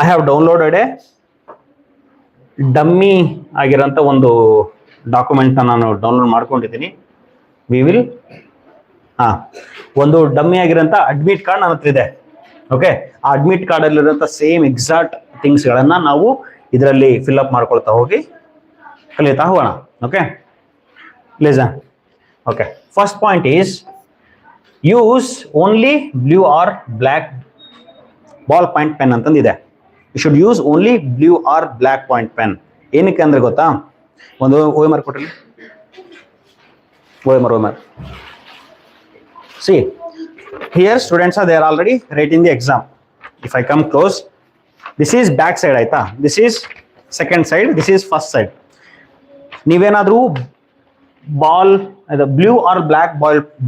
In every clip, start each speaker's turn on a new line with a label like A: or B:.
A: I have downloaded a dummy ಆಗಿರೋಂಥ ಒಂದು ಡಾಕ್ಯುಮೆಂಟ್ನ ನಾನು ಡೌನ್ಲೋಡ್ ಮಾಡ್ಕೊಂಡಿದ್ದೀನಿ. ವಿ ವಿಲ್ ಒಂದು ಡಮ್ಮಿ ಆಗಿರೋಂಥ ಅಡ್ಮಿಟ್ ಕಾರ್ಡ್ ನನ್ನ ಹತ್ರ ಇದೆ. ಓಕೆ, ಆ ಅಡ್ಮಿಟ್ ಕಾರ್ಡ್ ಅಲ್ಲಿರೋಂಥ ಸೇಮ್ ಎಕ್ಸಾಕ್ಟ್ ಥಿಂಗ್ಸ್ಗಳನ್ನ ನಾವು ಇದರಲ್ಲಿ ಫಿಲ್ಅಪ್ ಮಾಡ್ಕೊಳ್ತಾ ಹೋಗಿ ಕಲಿತಾ ಹೋಗೋಣ. Okay, listen. Okay, first point is use only blue or black ball point pen ಅಂತಂದಿದೆ. You should use only blue or black point pen. ಏನಕ್ಕೆ ಅಂದ್ರೆ ಗೊತ್ತಾ, ಒಂದು ಓಎಮರ್ ಕೊಟ್ರಿ, OMR. See, here students are there already writing the exam. If I come close, this is back side ಆಯ್ತಾ, this is second side, this is first side. ನೀವೇನಾದ್ರೂ ball blue or black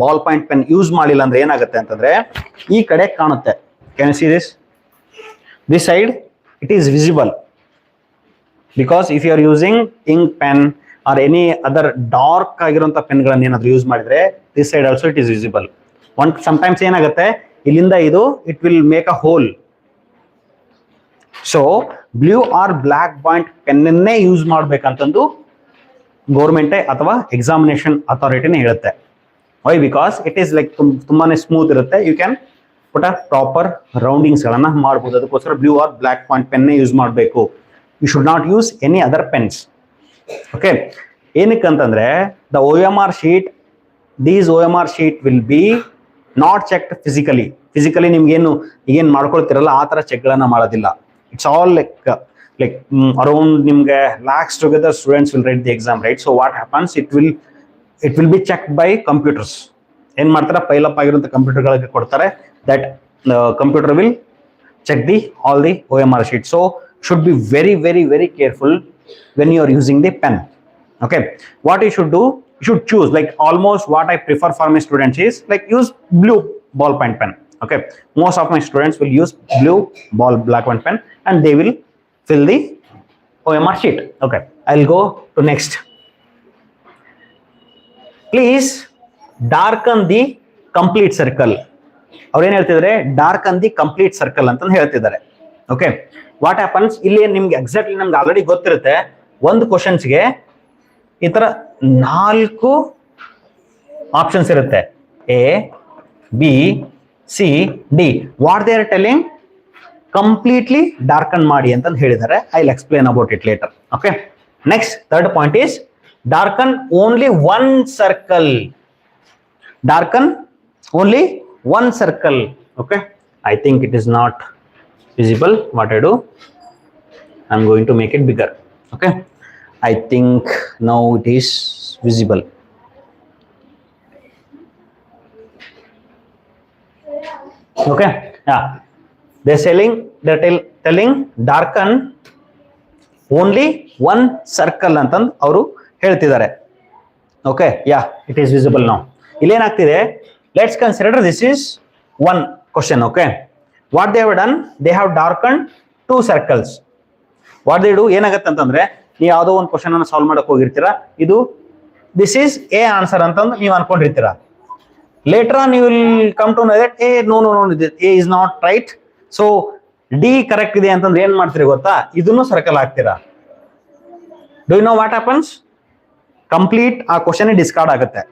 A: ball point pen use ಮಾಡಿಲ್ಲ ಅಂದ್ರೆ ಏನಾಗುತ್ತೆ ಅಂತಂದ್ರೆ ಈ ಕಡೆ ಕಾಣುತ್ತೆ. Can you see this? This side it is visible, because if you are using ink pen or any other dark ಆಗಿರುವಂತ ಪೆನ್ಗಳನ್ನು ಏನಾದ್ರು ಯೂಸ್ ಮಾಡಿದ್ರೆ this side also it is visible. Sometimes ಏನಾಗುತ್ತೆ, ಇಲ್ಲಿಂದ ಇದು it will make a hole. So blue or black point ಪೆನ್ನೇ use ಮಾಡ್ಬೇಕಂತಂದು ಗೌರ್ಮೆಂಟೇ ಅಥವಾ ಎಕ್ಸಾಮಿನೇಷನ್ ಅಥಾರಿಟಿನೇ ಹೇಳುತ್ತೆ. Why? Because it is like ತುಂಬಾನೇ ಸ್ಮೂತ್ ಇರುತ್ತೆ. You can put a proper roundings ಗಳನ್ನ ಮಾಡ್ಬೋದು. ಅದಕ್ಕೋಸ್ಕರ ಬ್ಲೂ ಆರ್ ಬ್ಲ್ಯಾಕ್ ಪಾಯಿಂಟ್ ಪೆನ್ನೇ ಯೂಸ್ ಮಾಡಬೇಕು. You should not use any other pens. Okay, ಏನಕ್ಕಂತಂದ್ರೆ the OMR sheet, these OMR sheet will be not checked physically ನಿಮ್ಗೇನು ಈಗೇನು ಮಾಡ್ಕೊಳ್ತಿರಲ್ಲ ಆ ಥರ ಚೆಕ್ಗಳನ್ನ ಮಾಡೋದಿಲ್ಲ. ಇಟ್ಸ್ ಆಲ್ ಲೈಕ್ ಅರೌಂಡ್ ನಿಮ್ಗೆ lakhs together students will write the exam, right? So what happens, it will be checked by computers. ಏನ್ ಮಾಡ್ತಾರೆ, ಪೈಲ್ ಅಪ್ ಆಗಿರುವಂತ ಕಂಪ್ಯೂಟರ್ಗಳಿಗೆ ಕೊಡ್ತಾರೆ. That computer will check all the OMR sheet. So should be very very very careful when you are using the pen. Okay, what you should do, you should choose, like almost what I prefer for my students is like use blue ballpoint pen. Okay, most of my students will use blue black pen and they will fill the OMR sheet. Okay, I'll go to next. Please darken the complete circle. ಅವ್ರು ಏನ್ ಹೇಳ್ತಿದ್ದಾರೆ, darken the complete circle ಅಂತ ಹೇಳ್ತಿದ್ದಾರೆ. Okay, what happens, ಇಲ್ಲಿ ನಿಮ್ಗೆ exactly ನಮ್ಗೆ already ಗೊತ್ತಿರುತ್ತೆ. ಒಂದು ಕ್ವಶನ್ಸ್ಗೆ ಈ ತರ 4 ಆಪ್ಷನ್ಸ್ ಇರುತ್ತೆ, A, B, C, D. What they are telling, completely darken ಮಾಡಿ ಅಂತ ಹೇಳಿದ್ದಾರೆ. I will explain about it later. Okay, next third point is darken only one circle. Darken only one circle. Okay, I think it is not visible. What I do, I'm going to make it bigger. Okay, I think now it is visible. Okay, yeah, they're telling darken only one circle ಅಂತಂದು ಅವರು ಹೇಳ್ತಿದ್ದಾರೆ. Okay, yeah, it is visible now. ಇಲ್ಲೇನಾಗ್ತಿದೆ, let's consider this is one question. Okay, what they have done, they have darken 2 circles. What they do, ಏನಾಗತ್ತೆ ಅಂತಂದ್ರೆ ನೀವು ಯಾವುದೋ ಒಂದು question ಅನ್ನು ಸಾಲ್ವ್ ಮಾಡಕ್ ಹೋಗಿರ್ತೀರಾ, ಇದು ದಿಸ್ ಈಸ್ ಎ ಆನ್ಸರ್ ಅಂತಂದು ನೀವು ಅನ್ಕೊಂಡಿರ್ತೀರಾ. Later on you will come to know that no A is not right, so D correct ಇದೆ ಅಂತಂದ್ರೆ ಏನ್ ಮಾಡ್ತೀರಿ ಗೊತ್ತಾ, ಇದನ್ನು ಸರ್ಕಲ್ ಹಾಕ್ತೀರಾ. Do you know what happens, complete ಆ ಕ್ವಶನ್ ಡಿಸ್ಕಾರ್ಡ್ ಆಗುತ್ತೆ.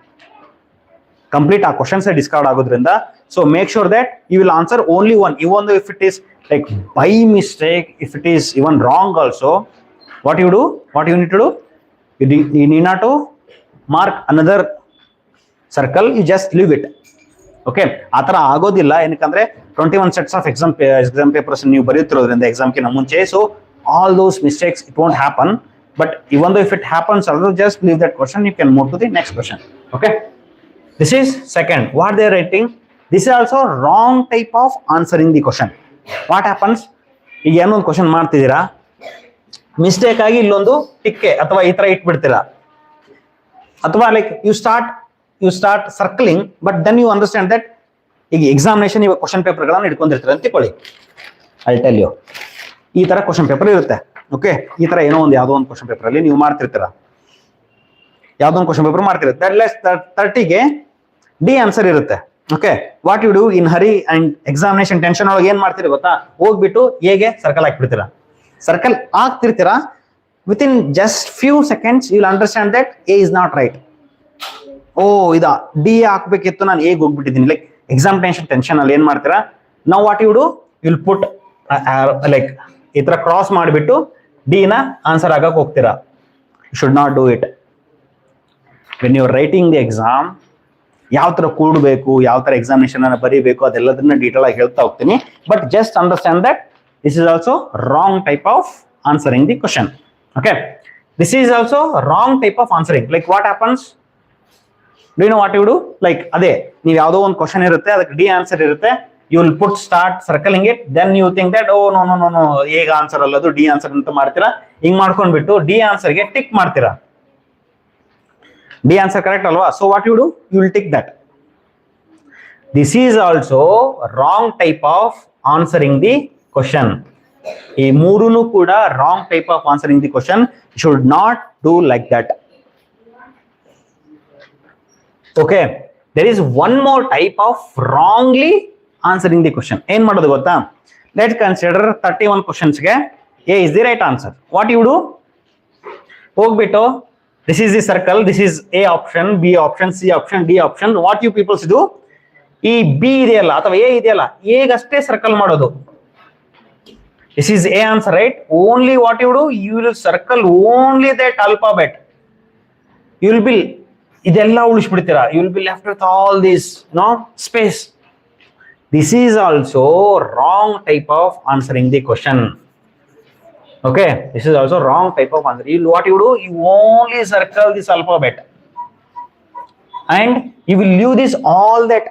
A: ಕಂಪ್ಲೀಟ್ ಆ ಕ್ವಶನ್ಸ್ ಡಿಸ್ಕಾರ್ಡ್ ಆಗೋದ್ರಿಂದ, so make sure that you will answer only one. Even if it is like by mistake, if it is even wrong also, what you need to do, you need not to mark another circle, you just leave it. Okay, ಆ ಥರ ಆಗೋದಿಲ್ಲ. ಏನಕ್ಕಂದ್ರೆ 21 sets of exam papers ನೀವು ಬರೆಯುತ್ತಿರೋದ್ರಿಂದ ಎಕ್ಸಾಮ್ಗಿಂತ ಮುಂಚೆ, so all those mistakes it won't happen. But even if it happens also, just leave that question, you can move to the next question. Okay, this is second. What they are writing, this is also wrong type of answering the question. What happens, ಈಗ ಏನೋ ಒಂದು question ಮಾಡ್ತಿದ್ದೀರಾ, mistake ಆಗಿ ಇಲ್ಲೊಂದು ಟಿಕ್ಕೆ ಅಥವಾ ಈ ತರ ಇಟ್ಬಿಡ್ತೀರಾ, ಅಥವಾ like you start circling, but then you understand that ಈಗ ಎಕ್ಸಾಮಿನೇಷನ್ ಇವಾಗ ಕ್ವಶನ್ ಪೇಪರ್ಗಳನ್ನು ಇಟ್ಕೊಂಡಿರ್ತೀರ ಅಂತ ತಿಳ್ಕೊಳ್ಳಿ. ಐ ಟೆಲ್ ಯು, ಈ ತರ ಕ್ವಶನ್ ಪೇಪರ್ ಇರುತ್ತೆ. ಓಕೆ, ಈ ತರ ಏನೋ ಒಂದು ಯಾವುದೋ ಒಂದು ಕ್ವಶನ್ ಪೇಪರ್ ಅಲ್ಲಿ ನೀವು ಮಾಡ್ತಿರ್ತೀರಾ, ಯಾವುದೋ ಒಂದು ಕ್ವಶನ್ ಪೇಪರ್ ಮಾಡ್ತಿರುತ್ತೆ. 30ಗೆ ಡಿ ಆನ್ಸರ್ ಇರುತ್ತೆ. Okay, what you do in hurry and examination tension ಒಳಗೆ ಏನ್ ಮಾಡ್ತೀರಿ ಗೊತ್ತಾ? ಹೋಗ್ಬಿಟ್ಟು ಹೇಗೆ ಸರ್ಕಲ್ ಹಾಕ್ಬಿಡ್ತೀರಾ. ಸರ್ಕಲ್ ಹಾಕ್ತಿರ್ತೀರಾ, with in just few seconds you will understand that A is not right. ಓ ಇದಾ ಡಿ ಹಾಕ್ಬೇಕಿತ್ತು, ನಾನು ಹೇಗೆ ಹೋಗ್ಬಿಟ್ಟಿದ್ದೀನಿ. ಲೈಕ್ ಎಕ್ಸಾಮ್ ಟೆನ್ಷನ್ ಅಲ್ಲಿ ಏನ್ ಮಾಡ್ತೀರಾ? ನಾವು what you do will put like ಈ ತರ ಕ್ರಾಸ್ ಮಾಡಿಬಿಟ್ಟು ಡಿ ನ ಆನ್ಸರ್ ಆಗಕ್ಕೆ ಹೋಗ್ತೀರಾ. You should not do it. When you are writing the exam, ಯಾವ ತರ ಕೂಡಬೇಕು, ಯಾವ ತರ ಎಕ್ಸಾಮಿನೇಷನ್ ಅನ್ನ ಬರೀಬೇಕು, ಅದೆಲ್ಲದನ್ನ ಡೀಟೇಲ್ ಆಗಿ ಹೇಳ್ತಾ ಹೋಗ್ತೀನಿ. But just understand that this is also wrong type of answering the question. Okay, this is also wrong type of answering. Like what happens, do you know what you do? Like ಅದೇ ನೀವು ಯಾವುದೋ ಒಂದು question ಇರುತ್ತೆ, ಅದಕ್ಕೆ D answer ಇರುತ್ತೆ, you will put start circling it, then you think that oh no no no no ಹೇಗ answer ಅಲ್ಲದು D answer ಅಂತ ಮಾಡ್ತೀರಾ. ಹಿಂಗ್ ಮಾಡ್ಕೊಂಡ್ಬಿಟ್ಟು ಡಿ ಆನ್ಸರ್ಗೆ ಟಿಕ್ ಮಾಡ್ತೀರಾ. ಡಿ ಆನ್ಸರ್ ಕರೆಕ್ಟ್ ಅಲ್ವಾ? So what you do, you will tick that. This is also wrong type of answering the question. ಈ ಮೂರೂನು ಕೂಡ wrong type of answering the question. Should not do like that. Okay, there is one more type of wrongly answering the question. ಏನ್ ಮಾಡೋದು ಗೊತ್ತಾ? Let's consider 31 ಕ್ವಶನ್ಸ್ಗೆ A is the right answer. What you do, ಹೋಗ್ಬಿಟ್ಟು this is the circle, this is A option, B option, C option, D option. What you peoples do, ಈ B ಇದೆಯಲ್ಲ ಅಥವಾ A ಇದೆಯಲ್ಲ, ಎಗಷ್ಟೇ ಸರ್ಕಲ್ ಮಾಡೋದು. This is A answer, right? Only what you do, you will circle only that alphabet. You will be ಇದೆಲ್ಲ ಉಳಿಸ್ಬಿಡ್ತೀರಾ. You will be left with all this no space. This is also wrong type of answering the question. Okay, this is also wrong type of answer. What you do, you only circle this alphabet and you will leave this all that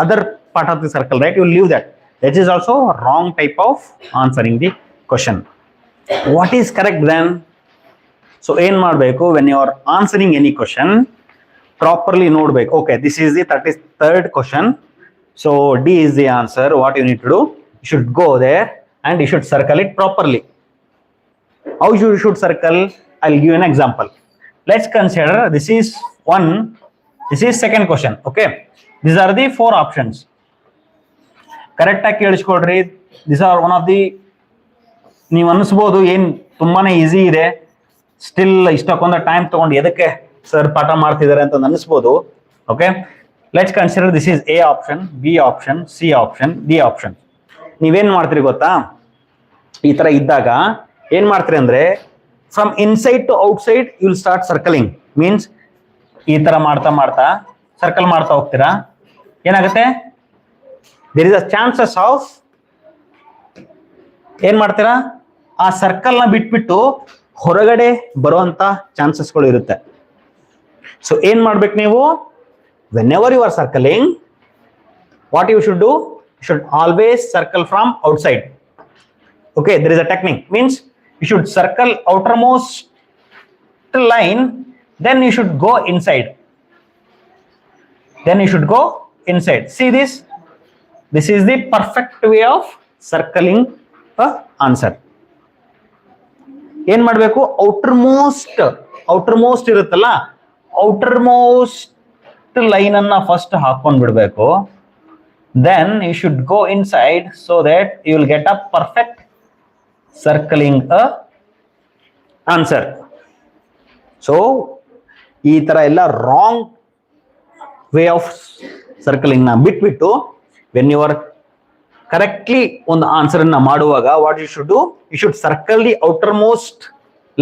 A: other part of the circle, right? You will leave that. That is also wrong type of answering the question. What is correct then? So ಏನ್ ಮಾಡಬೇಕು, when you are answering any question, properly ನೋಡಬೇಕು. Okay, this is the 33rd question. So D is the answer. What you need to do, you should go there and you should circle it properly. How you should circle? I'll give you an example. Let's consider this is one, this is second question. Okay, these are the 4 options. Correct ಆಗಿ ಕೇಳಿಸ್ಕೊಳ್ರಿ. These are one of the, ನೀವು ಅನಿಸ್ಬೋದು ಏನ್ ತುಂಬಾನೇ easy ಇದೆ, still ಇಷ್ಟಕ್ಕೊಂದು time ತಗೊಂಡು ಎದಕ್ಕೆ sir ಪಾಠ ಮಾಡ್ತಿದ್ದಾರೆ ಅಂತ ಅನಿಸ್ಬೋದು. Okay, let's consider this is A option, B option, C option, D option. ನೀವೇನ್ ಮಾಡ್ತೀರಿ ಗೊತ್ತಾ? ಈ ತರ ಇದ್ದಾಗ ಏನ್ ಮಾಡ್ತೀರಿ ಅಂದ್ರೆ, from inside to outside you will start circling. Means ಈ ತರ ಮಾಡ್ತಾ ಮಾಡ್ತಾ ಸರ್ಕಲ್ ಮಾಡ್ತಾ ಹೋಗ್ತೀರಾ. ಏನಾಗುತ್ತೆ, there is a chances of ಏನ್ ಮಾಡ್ತೀರಾ, ಆ ಸರ್ಕಲ್ ನ ಬಿಟ್ಬಿಟ್ಟು ಹೊರಗಡೆ ಬರುವಂತ ಚಾನ್ಸಸ್ಗಳು ಇರುತ್ತೆ. ಸೊ ಏನ್ ಮಾಡ್ಬೇಕು ನೀವು, whenever you are circling, what you should do, you should always circle from outside. Okay, there is a technique, means you should circle outermost line, then you should go inside. Then you should go inside. See this? This is the perfect way of circling a answer. ಏನ್ ಮಾಡಬೇಕು, outermost ಇರುತ್ತಲ್ಲ, outermost line ಅನ್ನ first ಹಾಕೊಂಡ್ ಬಿಡ್ಬೇಕು. Then you should go inside so that you will get a perfect circling a answer. So ಈ ತರ ಎಲ್ಲ wrong way of circling ನ ಬಿಟ್ಬಿಟ್ಟು ವೆನ್ ಯು ಆರ್ ಕರೆಕ್ಟ್ಲಿ ಒಂದು ಆನ್ಸರ್ ಅನ್ನ ಮಾಡುವಾಗ what you should do, you should circle the outermost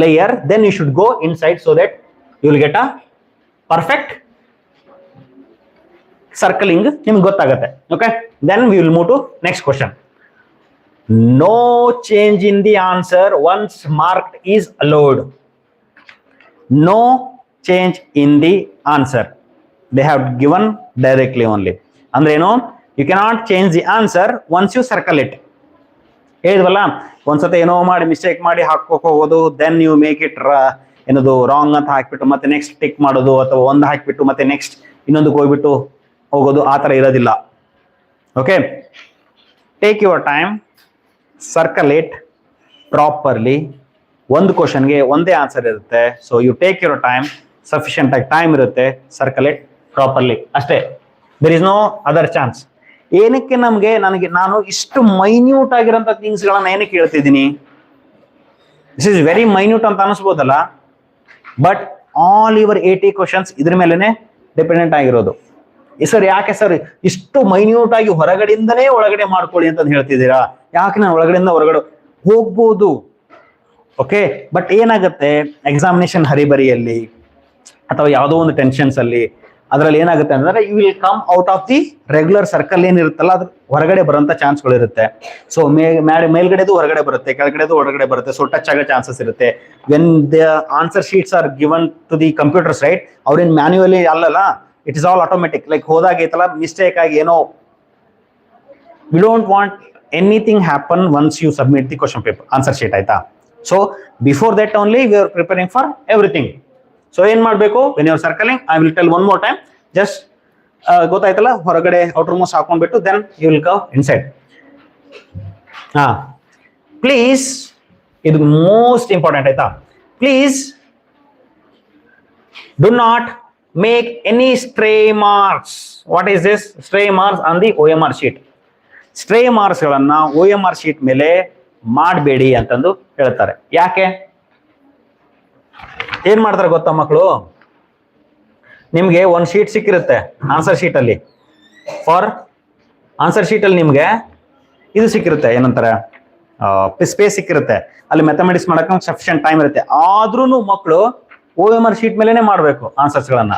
A: layer, then you should go inside so that you will get a perfect circling. ನಿಮ್ಗೆ ಗೊತ್ತಾಗುತ್ತೆ. Okay, then we will move to next question. No change in the answer once marked is allowed. No change in the answer, they have given directly only. ಅಂದ್ರೆ ಏನು, you cannot change the answer once you circle it. ಹೇಳಿದ್ವಲ್ಲ, ಒಂದ್ಸತಿ ಏನೋ ಮಾಡಿ mistake ಮಾಡಿ ಹಾಕೋಕ್ ಹೋಗೋದು, then you make it ಏನದು ರಾಂಗ್ ಅಂತ ಹಾಕ್ಬಿಟ್ಟು ಮತ್ತೆ ನೆಕ್ಸ್ಟ್ ಟಿಕ್ ಮಾಡೋದು, ಅಥವಾ ಒಂದು ಹಾಕ್ಬಿಟ್ಟು ಮತ್ತೆ ನೆಕ್ಸ್ಟ್ ಇನ್ನೊಂದಕ್ಕೆ ಹೋಗ್ಬಿಟ್ಟು ಹೋಗೋದು, ಆ ತರ ಇರೋದಿಲ್ಲ. Okay, take your time, circle it properly. ಒಂದು ಕ್ವಶನ್ಗೆ ಒಂದೇ ಆನ್ಸರ್ ಇರುತ್ತೆ. So you take your time, sufficient ಆಗಿ ಟೈಮ್ ಇರುತ್ತೆ, ಸರ್ಕಲ್ ಇಟ್ ಪ್ರಾಪರ್ಲಿ ಅಷ್ಟೇ. There is no other chance. ಏನಕ್ಕೆ ನಾನು ಇಷ್ಟು ಮೈನ್ಯೂಟ್ ಆಗಿರೋಂಥ ಥಿಂಗ್ಸ್ ಗಳನ್ನ ಏನಕ್ಕೆ ಹೇಳ್ತಿದ್ದೀನಿ? ದಿಸ್ ಇಸ್ ವೆರಿ ಮೈನ್ಯೂಟ್ ಅಂತ ಅನಿಸ್ಬೋದಲ್ಲ, ಬಟ್ ಆಲ್ ಯುವರ್ 80 ಕ್ವಶನ್ಸ್ ಇದ್ರ ಮೇಲೆನೆ ಡಿಪೆಂಡೆಂಟ್ ಆಗಿರೋದು. ಸರ್ ಯಾಕೆ ಸರ್ ಇಷ್ಟು ಮೈನ್ಯೂಟ್ ಆಗಿ ಹೊರಗಡೆಯಿಂದನೇ ಒಳಗಡೆ ಮಾಡ್ಕೊಳ್ಳಿ ಅಂತ ಹೇಳ್ತಿದ್ದೀರಾ? ಯಾಕೆ ನಾನು ಒಳಗಡೆಯಿಂದ ಹೊರಗಡೆ ಹೋಗ್ಬೋದು, ಓಕೆ. ಬಟ್ ಏನಾಗುತ್ತೆ, ಎಕ್ಸಾಮಿನೇಷನ್ ಹರಿಬರಿಯಲ್ಲಿ ಅಥವಾ ಯಾವುದೋ ಒಂದು ಟೆನ್ಷನ್ಸ್ ಅಲ್ಲಿ ಅದ್ರಲ್ಲಿ ಏನಾಗುತ್ತೆ ಅಂದ್ರೆ you will come out of the regular circle ಏನಿರುತ್ತಲ್ಲ, ಅದ್ರ ಹೊರಗಡೆ ಬರೋಂಥ ಚಾನ್ಸ್ಗಳು ಇರುತ್ತೆ. ಸೊ ಮೇಲ್ಗಡೆದು ಹೊರಗಡೆ ಬರುತ್ತೆ, ಕೆಳಗಡೆದು ಹೊರಗಡೆ ಬರುತ್ತೆ. ಸೊ ಟಚ್ ಆಗೋ ಚಾನ್ಸಸ್ ಇರುತ್ತೆ. When the answer sheets are given to the computers, right, ಅವ್ರೇನ್ ಮ್ಯಾನ್ಯುವಲಿ ಅಲ್ಲಲ್ಲ, it is all automatic. Like ಹೋದಾಗ ಐತಲ್ಲ ಮಿಸ್ಟೇಕ್ ಆಗಿ ಏನೋ, we don't want anything happen once you submit the question paper answer sheet, ಆಯ್ತಾ? So before that only we are preparing for everything. So ಏನ್ ಮಾಡ್ಬೇಕು, when you are circling, I will tell one more time, just ಗೊತ್ತಾಯ್ತಲ್ಲ, ಹೊರಗಡೆ outermost ಹಾಕೊಂಡ್ಬಿಟ್ಟು then you will come inside. Please, ಇದು most important, ಆಯ್ತಾ? Please do not make any stray marks. What is this stray marks on the OMR sheet? Stray marks ಗಳನ್ನ OMR sheet ಮೇಲೆ ಮಾಡಬೇಡಿ ಅಂತಂದು ಹೇಳ್ತಾರೆ. ಯಾಕೆ? ಏನ್ ಮಾಡ್ತಾರೆ ಗೊತ್ತಾ ಮಕ್ಕಳು, ನಿಮ್ಗೆ ಒಂದು ಶೀಟ್ ಸಿಕ್ಕಿರುತ್ತೆ ಆನ್ಸರ್ ಶೀಟ್ ಅಲ್ಲಿ. ಫಾರ್ ಆನ್ಸರ್ ಶೀಟ್ ಅಲ್ಲಿ ನಿಮ್ಗೆ ಇದು ಸಿಕ್ಕಿರುತ್ತೆ, ಏನಂತಾರೆ, ಸ್ಪೇಸ್ ಸಿಕ್ಕಿರುತ್ತೆ. ಅಲ್ಲಿ ಮ್ಯಾಥಮೆಟಿಕ್ಸ್ ಮಾಡಕ್ಕೆ ಸಫಿಷಿಯಂಟ್ ಟೈಮ್ ಇರುತ್ತೆ. ಆದ್ರೂ ಮಕ್ಕಳು OMR ಶೀಟ್ ಮೇಲೆನೆ ಮಾಡಬೇಕು ಆನ್ಸರ್ಸ್ ಗಳನ್ನ.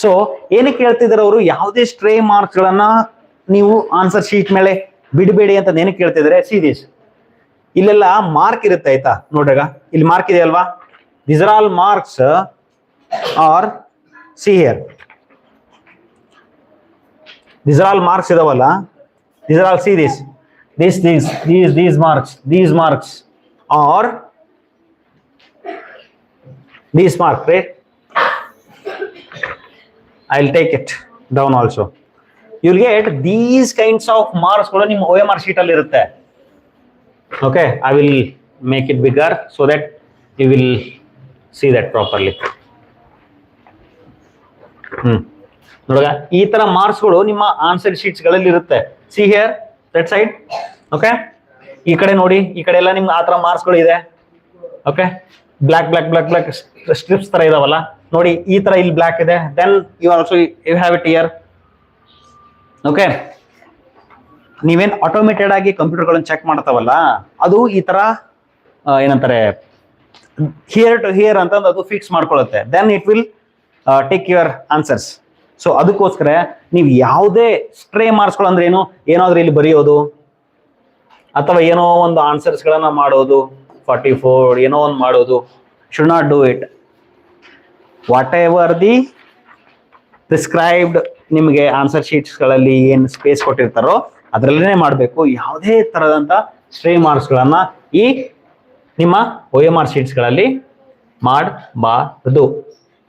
A: ಸೊ ಏನಕ್ಕೆ ಹೇಳ್ತಿದ್ದಾರೆ ಅವರು, ಯಾವುದೇ ಸ್ಟ್ರೇ ಮಾರ್ಕ್ಸ್ ಗಳನ್ನ ನೀವು ಆನ್ಸರ್ ಶೀಟ್ ಮೇಲೆ ಬಿಡಬೇಡಿ ಅಂತ ಏನಕ್ಕೆ ಹೇಳ್ತಿದ್ದಾರೆ? ಸೀರೀಸ್ ಇಲ್ಲೆಲ್ಲ ಮಾರ್ಕ್ ಇರುತ್ತೆ, ಆಯ್ತಾ? ನೋಡ್ರಾಗ ಇಲ್ಲಿ ಮಾರ್ಕ್ ಇದೆ ಅಲ್ವಾ? These are all marks or see here. These are all marks idavalla. These are all, see this. These marks or these marks, right? I'll take it down also. You'll get these kinds of marks kuda ನಿಮ್ಮ OMR sheet ಅಲ್ಲಿ ಇರುತ್ತೆ. Okay, I will make it bigger so that you will see that properly. ನೋಡಗ ಈ ತರ marks ಗಳು ನಿಮ್ಮ answer sheets ಗಳಲ್ಲಿ ಇರುತ್ತೆ. See here that side, okay. ಈ ಕಡೆ ನೋಡಿ, ಈ ಕಡೆ ಎಲ್ಲ ನಿಮ್ಗೆ ಆ ತರ ಮಾರ್ಕ್ಸ್ ಗಳು ಇದೆ, ಓಕೆ. ಬ್ಲಾಕ್ ಸ್ಟ್ರಿಪ್ಸ್ ತರ ಇದಾವಲ್ಲ ನೋಡಿ, ಈ ತರ ಇಲ್ಲಿ ಬ್ಲಾಕ್ ಇದೆ. Then you also you have it here, okay. ನೀವೇನ್ ಆಟೋಮೇಟೆಡ್ ಆಗಿ ಕಂಪ್ಯೂಟರ್ ಗಳನ್ನ ಚೆಕ್ ಮಾಡ್ತಾವಲ್ಲ, ಅದು ಈ ತರ ಏನಂತಾರೆ, ಹಿಯರ್ ಟು ಹಿಯರ್ ಅಂತ ಅದು ಫಿಕ್ಸ್ ಮಾಡ್ಕೊಳ್ಳುತ್ತೆ. Then it will take your answers. So ಅದಕ್ಕೋಸ್ಕರ ನೀವು ಯಾವುದೇ ಸ್ಟ್ರೇ ಮಾರ್ಕ್ಸ್ಗಳು ಅಂದ್ರೆ ಏನು, ಏನಾದ್ರೂ ಇಲ್ಲಿ ಬರೆಯೋದು ಅಥವಾ ಏನೋ ಒಂದು ಆನ್ಸರ್ಸ್ ಗಳನ್ನ ಮಾಡೋದು, 44 ಏನೋ ಒಂದು ಮಾಡೋದು, should not do it. What ever the prescribed ನಿಮಗೆ ಆನ್ಸರ್ ಶೀಟ್ಸ್ ಗಳಲ್ಲಿ ಏನ್ ಸ್ಪೇಸ್ ಕೊಟ್ಟಿರ್ತಾರೋ ಅದ್ರಲ್ಲೇ ಮಾಡಬೇಕು. ಯಾವುದೇ ತರದಂತ ಸ್ಟ್ರೇ ಮಾರ್ಕ್ಸ್ ಗಳನ್ನ ಈ ನಿಮ್ಮ OMR ಶೀಟ್ಸ್ ಗಳಲ್ಲಿ ಮಾಡಬಾರದು.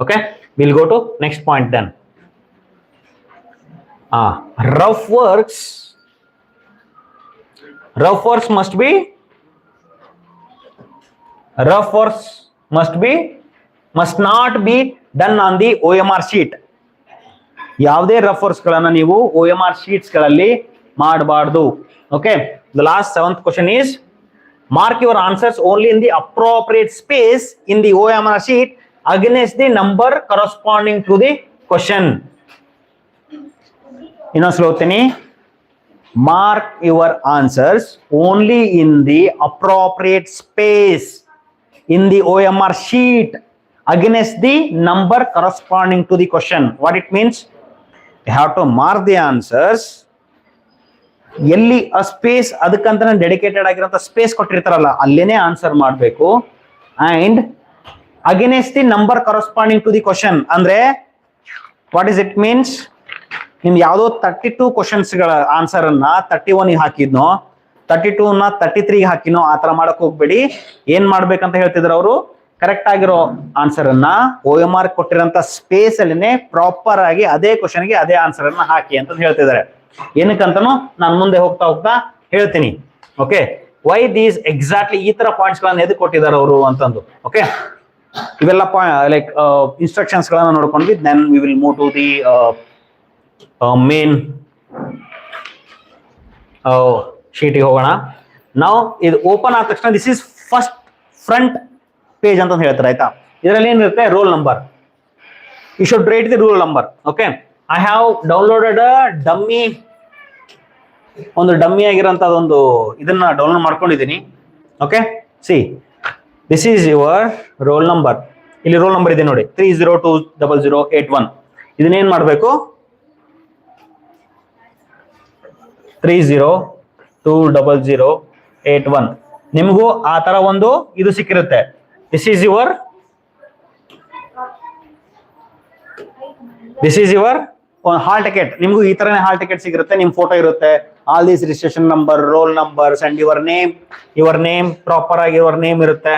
A: Okay, will go to next point then. Rough works must not be done on the OMR sheet. ಯಾವುದೇ ರಫ್ ವರ್ಕ್ಸ್ ಗಳನ್ನ ನೀವು OMR ಶೀಟ್ಸ್ ಗಳಲ್ಲಿ ಮಾಡಬಾರ್ದು. Okay, the last 7th question is mark your answers only in the appropriate space in the OMR sheet against the number corresponding to the question. Slothini, mark your answers only in the appropriate space in the OMR sheet against the number corresponding to the question. What it means? You have to mark the answers ಎಲ್ಲಿ ಆ space ಅದಕ್ಕಂತ dedicated ಆಗಿರೋಂಥ space ಕೊಟ್ಟಿರ್ತಾರಲ್ಲ ಅಲ್ಲೇನೆ answer ಮಾಡಬೇಕು. And against the number corresponding to the question ಅಂದ್ರೆ what is it means, ನಿಮ್ಗೆ ಯಾವುದೋ 32 questions ಗಳ ಆನ್ಸರ್ ಅನ್ನ 31 ಹಾಕಿದ್ನೋ, 32 ನ 33 ಹಾಕಿನೋ ಆ ತರ ಮಾಡಕ್ ಹೋಗ್ಬೇಡಿ. ಏನ್ ಮಾಡ್ಬೇಕಂತ ಹೇಳ್ತಿದ್ರು ಅವರು, ಕರೆಕ್ಟ್ ಆಗಿರೋ ಆನ್ಸರ್ ಅನ್ನ OMR ಕೊಟ್ಟಿರೋಂಥ ಸ್ಪೇಸ್ ಅಲ್ಲಿನೇ ಪ್ರಾಪರ್ ಆಗಿ ಅದೇ ಕ್ವಶನ್ ಗೆ ಅದೇ ಆನ್ಸರ್ ಅನ್ನ ಹಾಕಿ ಅಂತ ಹೇಳ್ತಿದ್ದಾರೆ. ಏನಕ್ಕಂತನೂ ನಾನು ಮುಂದೆ ಹೋಗ್ತಾ ಹೇಳ್ತೀನಿ. ಓಕೆ, ವೈ ದೀಸ್ ಎಕ್ಸಾಕ್ಟ್ಲಿ ಈ ತರ ಪಾಯಿಂಟ್ಸ್ ಗಳನ್ನ ಎದು ಕೊಟ್ಟಿದ್ದಾರೆ ಅವರು ಅಂತಂದು. ಓಕೆ, ಇವೆಲ್ಲ ಲೈಕ್ ಇನ್ಸ್ಟ್ರಕ್ಷನ್ಸ್ ಗಳನ್ನ ನೋಡ್ಕೊಂಡ್ವಿ. Then we will move to the main ಶೀಟಿಗೆ ಹೋಗೋಣ. ನಾವು ಇದು ಓಪನ್ ಆದ ತಕ್ಷಣ this is first front page ಅಂತ ಹೇಳ್ತಾರೆ ಆಯ್ತಾ. ಇದರಲ್ಲಿ ಏನಿರುತ್ತೆ, roll number. You should write the roll number. Okay, I have downloaded ಒಂದು ಡಮ್ಮಿ ಆಗಿರೋಂಥ ಒಂದು ಇದನ್ನ ಡೌನ್ಲೋಡ್ ಮಾಡ್ಕೊಂಡಿದ್ದೀನಿ. Okay, see this is your roll number. ಇಲ್ಲಿ ರೋಲ್ ನಂಬರ್ ಇದೆ ನೋಡಿ, 30200881. ಇದನ್ನೇನ್ ಮಾಡಬೇಕು, 30200881. ನಿಮಗೂ ಆ ತರ ಒಂದು ಇದು ಸಿಕ್ಕಿರುತ್ತೆ. This is your hall ticket. ನಿಮಗೂ ಈ ತರನೇ ಹಾಲ್ ಟಿಕೆಟ್ ಸಿಗಿರುತ್ತೆ. ನಿಮ್ ಫೋಟೋ ಇರುತ್ತೆ, all these registration number, roll numbers and your name proper ಆಗಿ ಯುವರ್ ನೇಮ್ ಇರುತ್ತೆ.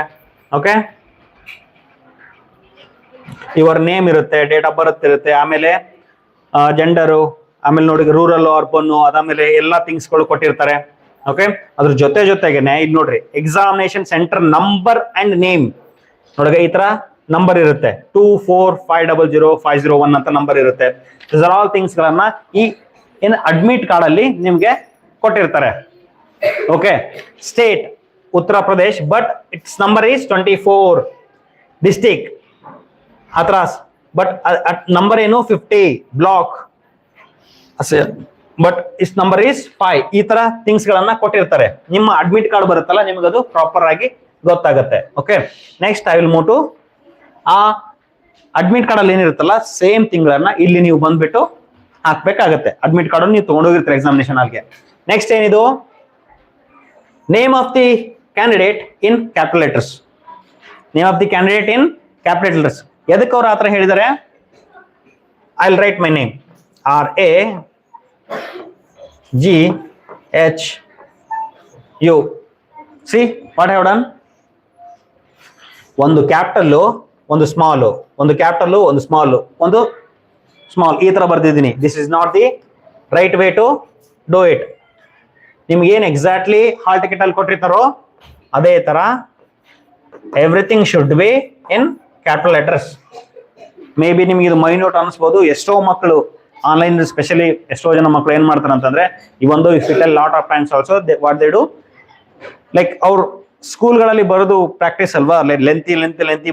A: ಓಕೆ, ಯುವರ್ ನೇಮ್ ಇರುತ್ತೆ, ಡೇಟ್ ಆಫ್ ಬರ್ತ್ ಇರುತ್ತೆ, ಆಮೇಲೆ ಜೆಂಡರು, ಆಮೇಲೆ ನೋಡಿ ರೂರಲ್ ಅರ್ಬನ್, ಅದಾದ್ಮೇಲೆ ಎಲ್ಲಾ ಥಿಂಗ್ಸ್ ಗಳು ಕೊಟ್ಟಿರ್ತಾರೆ. ಓಕೆ, ಅದ್ರ ಜೊತೆಗೇನೆ ಇಲ್ಲಿ ನೋಡ್ರಿ examination centre number and name. ನೋಡ್ರಿ ಈ ತರ ನಂಬರ್ ಇರುತ್ತೆ, 24500501 ಅಂತ ನಂಬರ್ ಇರುತ್ತೆ. ದಿಸ್ ಆರ್ ಆಲ್ ಥಿಂಗ್ಸ್ ಗಳನ್ನ ಈ ಅಡ್ಮಿಟ್ ಕಾರ್ಡ್ ಅಲ್ಲಿ ನಿಮ್ಗೆ ಕೊಟ್ಟಿರ್ತಾರೆ. Okay, state Uttar Pradesh, but it's number is 24. District Hathras, but number ಏನು 50. Block but is number is 5. ಈ ತರ ಥಿಂಗ್ಸ್ ಗಳನ್ನ ಕೊಟ್ಟಿರ್ತಾರೆ. ನಿಮ್ಮ ಅಡ್ಮಿಟ್ ಕಾರ್ಡ್ ಬರುತ್ತಲ್ಲ, ನಿಮ್ಗೆ ಅದು ಪ್ರಾಪರ್ ಆಗಿ ಗೊತ್ತಾಗುತ್ತೆ. Okay, next I will move to a admit card ಅಲ್ಲಿ ಏನಿರುತ್ತಲ್ಲ ಸೇಮ್ ತಿಂಗಳನ್ನ ಇಲ್ಲಿ ನೀವು ಬಂದ್ಬಿಟ್ಟು ಹಾಕ್ಬೇಕಾಗತ್ತೆ. ಅಡ್ಮಿಟ್ ಕಾರ್ಡ್ ನೀವು ತಗೊಂಡೋಗಿರ್ತೀರ ಎಕ್ಸಾಮಿನೇಷನ್ ಹಾಲ್ಗೆ. ನೆಕ್ಸ್ಟ್ ಏನಿದು, name of the candidate in capital letters. Name of the candidate in capital letters. ಎದಕ್ಕೆ ಅವ್ರು ಆತರ ಹೇಳಿದ್ದಾರೆ, I will write my name RAGHU. See what have done, ಒಂದು ಕ್ಯಾಪಿಟಲ್ಲು, ಒಂದು ಸ್ಮಾಲು, ಒಂದು ಕ್ಯಾಪಿಟಲ್ಲು, ಒಂದು ಸ್ಮಾಲು, ಒಂದು ಸ್ಮಾಲ್, ಈ ತರ ಬರ್ದಿದ್ದೀನಿ. This is not the right way to do it. ನಿಮ್ಗೆ ಏನ್ ಎಕ್ಸಾಕ್ಟ್ಲಿ ಹಾಲ್ ಟಿಕೆಟ್ ಅಲ್ಲಿ ಕೊಟ್ಟಿರ್ತಾರೋ ಅದೇ ತರ everything should be in capital letters. May be ನಿಮ್ಗೆ ಇದು ಮೈನ್ಯೂಟ್ ಅನಿಸ್ಬೋದು. ಎಷ್ಟೋ ಮಕ್ಕಳು ಆನ್ಲೈನ್, ಸ್ಪೆಷಲಿ ಎಷ್ಟೋ ಜನ ಮಕ್ಕಳು ಏನ್ ಮಾಡ್ತಾರೆ ಅಂತಂದ್ರೆ, ಈ ಒಂದು if it lot of times also what they do, like ಅವ್ರು ಸ್ಕೂಲ್ಗಳಲ್ಲಿ ಬರೋದು ಪ್ರಾಕ್ಟೀಸ್ ಅಲ್ವಾ, ಲೆಂತಿ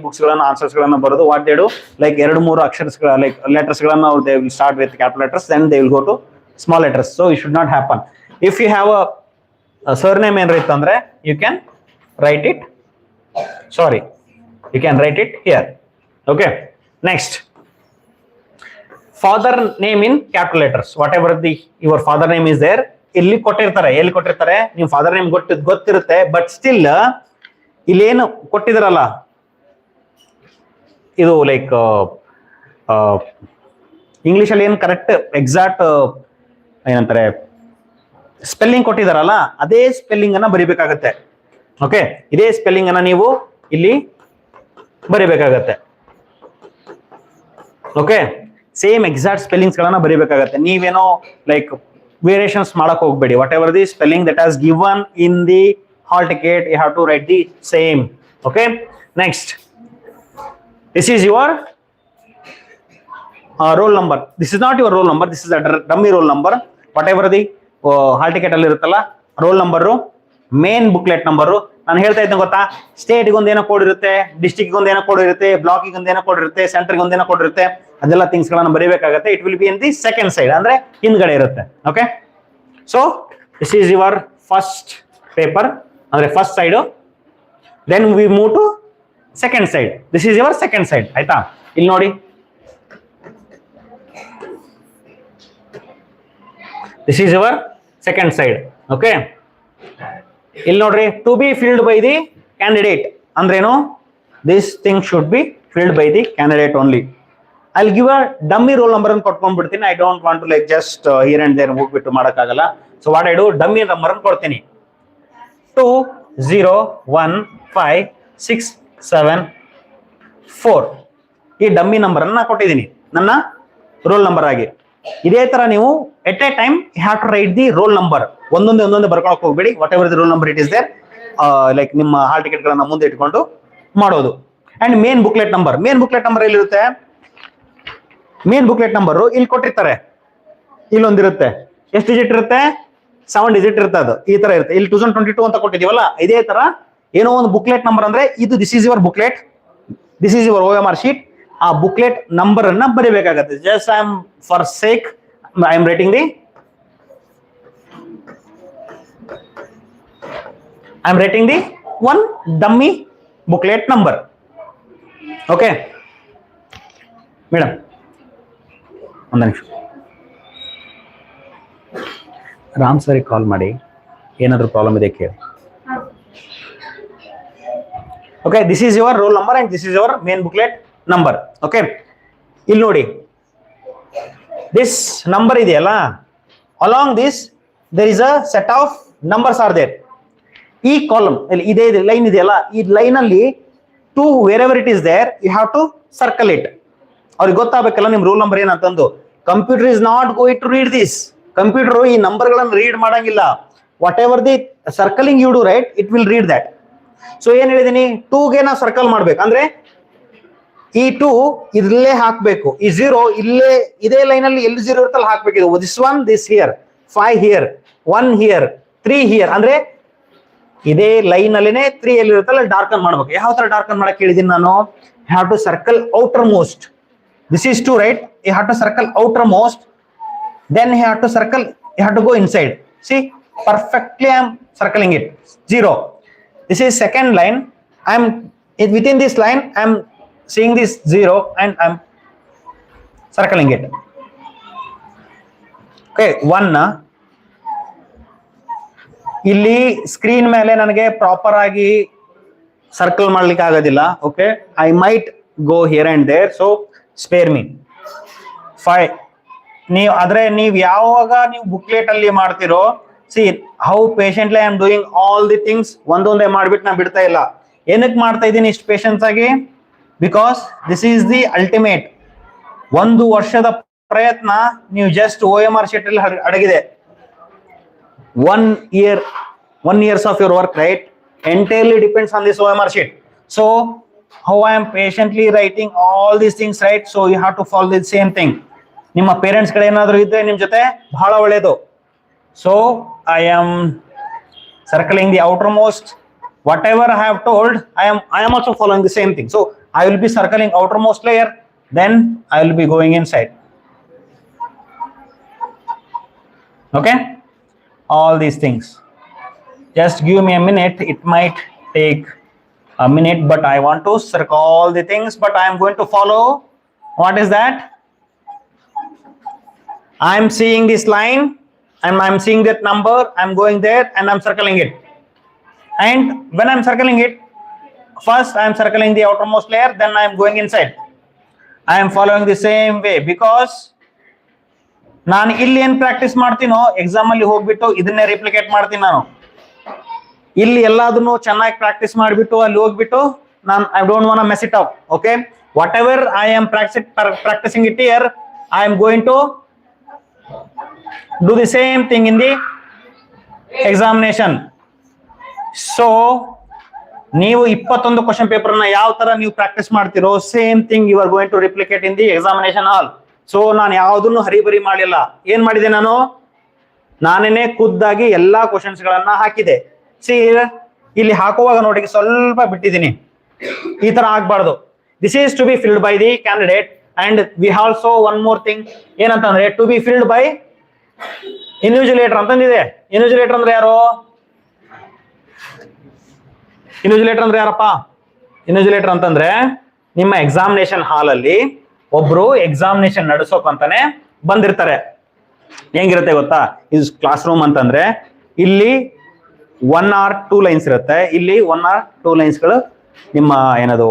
A: ಬುಕ್ಸ್ ಗಳನ್ನ ಆನ್ಸರ್ಸ್ ಗಳನ್ನ ಬರೋದು. ವಾಟ್ ದೇ ಡು, ಲೈಕ್ 2-3 ಅಕ್ಷರಗಳ ಲೈಕ್ ಲೆಟರ್ಸ್ ಗಳನ್ನ ಅವ್ರು they will start with capital letters, then they will go to small letters. So it should not happen. If you have a surname ಏನಾರ ಇತ್ತಂದ್ರೆ you can write it, sorry you can write it here. Okay, next father name in capital letters. Whatever the your father name is there, ಇಲ್ಲಿ ಕೊಟ್ಟಿರ್ತಾರೆ. ಎಲ್ಲಿ ಕೊಟ್ಟಿರ್ತಾರೆ, ನಿಮ್ father name ಗೊತ್ತಿರುತ್ತೆ, but still ಇಲ್ಲೇನು ಕೊಟ್ಟಿದಾರಲ್ಲ, ಇದು ಲೈಕ್ ಇಂಗ್ಲಿಷ್ ಅಲ್ಲಿ ಏನ್ ಕರೆಕ್ಟ್ ಎಕ್ಸಾಕ್ಟ್ ಏನಂತಾರೆ ಸ್ಪೆಲ್ಲಿಂಗ್ ಕೊಟ್ಟಿದಾರಲ್ಲ, ಅದೇ ಸ್ಪೆಲ್ಲಿಂಗ್ ಅನ್ನ ಬರಿಬೇಕಾಗತ್ತೆ. ಓಕೆ, ಇದೇ ಸ್ಪೆಲ್ಲಿಂಗ್ ಅನ್ನ ನೀವು ಇಲ್ಲಿ ಬರಿಬೇಕಾಗತ್ತೆ. ಓಕೆ, ಸೇಮ್ ಎಕ್ಸಾಕ್ಟ್ ಸ್ಪೆಲ್ಲಿಂಗ್ಸ್ ಗಳನ್ನ ಬರಿಬೇಕಾಗತ್ತೆ. ನೀವೇನೋ ಲೈಕ್ ವೇರಿಯೇಷನ್ಸ್ ಮಾಡಕ್ ಹೋಗ್ಬೇಡಿ. Whatever the spelling that has given in the hall ticket, you have to write the same. Okay, next this is your roll number. This is not your roll number, this is a dummy roll number. Whatever the hall ticket ಅಲ್ಲಿ ಇರುತ್ತಲ್ಲ roll number, main booklet number. ನಾನು ಹೇಳ್ತಾ ಇದ್ದೆ ಗೊತ್ತಾ, ಸ್ಟೇಟ್ಗೆ ಒಂದೇನೋ code ಇರುತ್ತೆ, district ಒಂದೇನೋ code ಇರುತ್ತೆ, ಬ್ಲಾಕಿಗೆ ಒಂದೇನೋ ಕೋಡ್ ಇರುತ್ತೆ, ಸೆಂಟರ್ಗೆ ಒಂದೇನೋ ಕೋಡ್ ಇರುತ್ತೆ. ಅದೆಲ್ಲ ಥಿಂಗ್ಸ್ ಗಳನ್ನ ಬರೀಬೇಕಾಗುತ್ತೆ. It will be in the second side, ಅಂದ್ರೆ ಹಿಂದ್ಗಡೆ ಇರುತ್ತೆ. Okay, so this is your first paper, ಅಂದ್ರೆ first side. Then we move to second side. This is your second side. ಆಯ್ತಾ, ಇಲ್ಲಿ ನೋಡಿ, this is your second side. Okay, ಇಲ್ಲಿ ನೋಡ್ರಿ, to be filled by the candidate ಅಂದ್ರೇನು, this thing should be filled by the candidate only. I give a dummy roll number ಅನ್ನು ಕೊಟ್ಕೊಂಡ್ಬಿಡ್ತೀನಿ. I don't want to like just here and there ಹೋಗ್ಬಿಟ್ಟು ಮಾಡೋಕ್ಕಾಗಲ್ಲ. So what I do, dummy number ಅನ್ನು ಕೊಡ್ತೀನಿ. 201567 ಈ dummy number ಅನ್ನು ಕೊಟ್ಟಿದ್ದೀನಿ ನನ್ನ roll number ಆಗಿ. ಇದೇ ತರ ನೀವು at a time you have to write the roll number. ಒಂದೊಂದೇ ಬರ್ಕೊಳಕ್ ಹೋಗ್ಬೇಡಿ. Whatever the roll number it is there, like ನಿಮ್ಮ ಹಾಲ್ ಟಿಕೆಟ್ ಗಳನ್ನ ಮುಂದೆ ಇಟ್ಕೊಂಡು ಮಾಡೋದು. ಅಂಡ್ ಮೇನ್ ಬುಕ್ಲೆಟ್ ನಂಬರ್ ಎಲ್ಲಿರುತ್ತೆ, ಮೇನ್ ಬುಕ್ಲೆಟ್ ನಂಬರ್ ಇಲ್ಲಿ ಕೊಟ್ಟಿರ್ತಾರೆ. ಇಲ್ಲೊಂದಿರುತ್ತೆ. ಎಷ್ಟು ಡಿಜಿಟ್ ಇರುತ್ತೆ? 7 ಡಿಜಿಟ್ ಇರುತ್ತೆ. ಅದು ಈ ತರ ಇರುತ್ತೆ. ಇಲ್ಲಿ 2022 ಅಂತ ಕೊಟ್ಟಿದೀವಲ್ಲ, ಇದೇ ತರ ಏನೋ ಒಂದು ಬುಕ್ಲೆಟ್ ನಂಬರ್ ಅಂದ್ರೆ ಇದು this is your booklet, this is your OMR sheet. ಆ ಬುಕ್ಲೆಟ್ ನಂಬರ್ ಅನ್ನ ಬರೀಬೇಕಾಗತ್ತೆ. Just I am for sake I am writing the one dummy booklet number. Okay madam, ಒಂದು ನಿಮಿಷ ರಾಮ್ ಸರಿ ಕಾಲ್ ಮಾಡಿ, ಏನಾದರೂ ಪ್ರಾಬ್ಲಮ್ ಇದೆ ಕೇಳಿ. Okay, this is your roll number and this is your main booklet number. Okay, ಇಲ್ಲಿ ನೋಡಿ ದಿಸ್ ನಂಬರ್ ಇದೆಯಲ್ಲ, along this there is a set of numbers are there. ಈ ಕಾಲಮ್ ಇದೇ ಲೈನ್ ಇದೆಯಲ್ಲ, ಈ ಲೈನ್ ಅಲ್ಲಿ to wherever it is there you have to circle it. ಅವ್ರಿಗೆ ಗೊತ್ತಾಗಬೇಕಲ್ಲ ನಿಮ್ ರೂಲ್ ನಂಬರ್ ಏನಂತಂದು. Computer is not going to read this. Computer ಈ ನಂಬರ್ ಗಳನ್ನು ರೀಡ್ ಮಾಡಂಗಿಲ್ಲ. Whatever the circling you do right, it will read that. So ಏನ್ ಹೇಳಿದೀನಿ, 2ಗೆ ನಾವು ಸರ್ಕಲ್ ಮಾಡ್ಬೇಕು ಅಂದ್ರೆ ಈ 2 ಇಲ್ಲೇ ಹಾಕ್ಬೇಕು, ಈ 0 ಇಲ್ಲೇ ಇದೇ ಲೈನ್ ಅಲ್ಲಿ ಎಲ್ಲಿ 0 ಇರುತ್ತಲ್ಲ ಹಾಕ್ಬೇಕು. ಇದು this one, this here, 5 here, 1 here, 3 here. ಅಂದ್ರೆ ಇದೇ ಲೈನ್ ಅಲ್ಲಿನೇ 3 ಎಲ್ಲಿ ಇರುತ್ತಲ್ಲ ಡಾರ್ಕನ್ ಮಾಡ್ಬೇಕು. ಯಾವ ತರ ಡಾರ್ಕನ್ ಮಾಡಕ್ ಹೇಳಿದೀನಿ ನಾನು? Have to circle outermost. This is 2, right? You have to circle outermost. Then you have to circle, you have to go inside. See, perfectly I am circling it. 0. This is second line. I am within this line. I am seeing this 0 and I am circling it. Okay, 1. ಇಲ್ಲಿ screen ಮೇಲೆ ನನಗೆ proper ಆಗಿ circle ಮಾಡ್ಲಿಕ್ಕೆ ಆಗೋದಿಲ್ಲ. Okay, I might go here and there, so spare me. 5. ನೀವು ಯಾವಾಗ ನೀವು booklet ಅಲ್ಲಿ ಮಾಡ್ತಿರೋ, see how patiently I am doing all the things. ಒಂದೊಂದೇ ಮಾಡ್ಬಿಟ್ಟು ನಾ ಬಿಡ್ತಾ ಇಲ್ಲ. ಏನಕ್ಕೆ ಮಾಡ್ತಾ ಇದ್ದೀನಿ ಇಷ್ಟು ಪೇಷನ್ಸ್ ಆಗಿ? Because this is the ultimate. 1 ವರ್ಷದ ಪ್ರಯತ್ನ ನೀವು ಜಸ್ಟ್ OMR ಶೀಟ್ ಅಲ್ಲಿ ಅಡಗಿದೆ. 1 years of your work, right, entirely depends on this OMR sheet. So how I am patiently writing all these things, right? So you have to follow the same thing. ನಿಮ್ಮ parents ಕಡೆ ಏನಾದರೂ ಇದ್ರೆ ನಿಮ್ ಜೊತೆ ಬಹಳ ಒಳ್ಳೇದು. So I am circling the outermost. Whatever I have told, I am also following the same thing. So I will be circling outermost layer, then I will be going inside. Okay, all these things. Just give me a minute. It might take a minute, but I want to circle all the things, but I am going to follow. What is that? I am seeing this line and I am seeing that number. I am going there and I am circling it. And when I am circling it, first I am circling the outermost layer, then I am going inside. I am following the same way because ನಾನು ಇಲ್ಲಿ ಏನ್ practice ಮಾಡ್ತೀನೋ exam ಅಲ್ಲಿ ಹೋಗ್ಬಿಟ್ಟು ಇದನ್ನೇ replicate ಮಾಡ್ತೀನಿ. ನಾನು ಇಲ್ಲಿ ಎಲ್ಲಾದನ್ನು ಚೆನ್ನಾಗಿ ಪ್ರಾಕ್ಟೀಸ್ ಮಾಡಿಬಿಟ್ಟು ಅಲ್ಲಿ ಹೋಗ್ಬಿಟ್ಟು ನಾನು I don't want to mess it up. Okay, whatever I am practicing it here, I am going to do the same thing in the examination. So ನೀವು 21 ಕ್ವಶನ್ ಪೇಪರ್ನ ಯಾವ ತರ ನೀವು ಪ್ರಾಕ್ಟೀಸ್ ಮಾಡ್ತಿರೋ, same thing you are going to replicate in the examination hall. So ನಾನು ಯಾವುದನ್ನು hurry-burry ಮಾಡಲಿಲ್ಲ. ಏನ್ ಮಾಡಿದೆ ನಾನು? ನಾನೇನೆ ಖುದ್ದಾಗಿ ಎಲ್ಲಾ ಕ್ವಶನ್ಸ್ ಗಳನ್ನ ಹಾಕಿದೆ. ಸಿ ಇಲ್ಲಿ ಹಾಕುವಾಗ ನೋಡಿ ಸ್ವಲ್ಪ ಬಿಟ್ಟಿದ್ದೀನಿ. ಈ ತರ ಆಗ್ಬಾರ್ದು. This is to be filled by the candidate and we also one more thing ಏನಂತಂದ್ರೆ to be filled by invigilator ಅಂತಂದಿದೆ. ಇನ್ವಿಜಿಲೇಟರ್ ಅಂದ್ರೆ ಯಾರು? ಇನ್ವಿಜಿಲೇಟರ್ ಅಂದ್ರೆ ಯಾರಪ್ಪ? ಇನ್ವಿಜಿಲೇಟರ್ ಅಂತಂದ್ರೆ ನಿಮ್ಮ ಎಕ್ಸಾಮಿನೇಷನ್ ಹಾಲ್ ಅಲ್ಲಿ ಒಬ್ರು ಎಕ್ಸಾಮಿನೇಷನ್ ನಡೆಸೋಕ್ ಅಂತಾನೆ ಬಂದಿರ್ತಾರೆ. ಹೆಂಗಿರುತ್ತೆ ಗೊತ್ತಾ? ಇದು ಕ್ಲಾಸ್ ರೂಮ್ ಅಂತಂದ್ರೆ ಇಲ್ಲಿ 1 or 2 ಲೈನ್ಸ್ ಇರುತ್ತೆ. ಇಲ್ಲಿ 1 or 2 ಲೈನ್ಸ್ಗಳು ನಿಮ್ಮ ಏನದು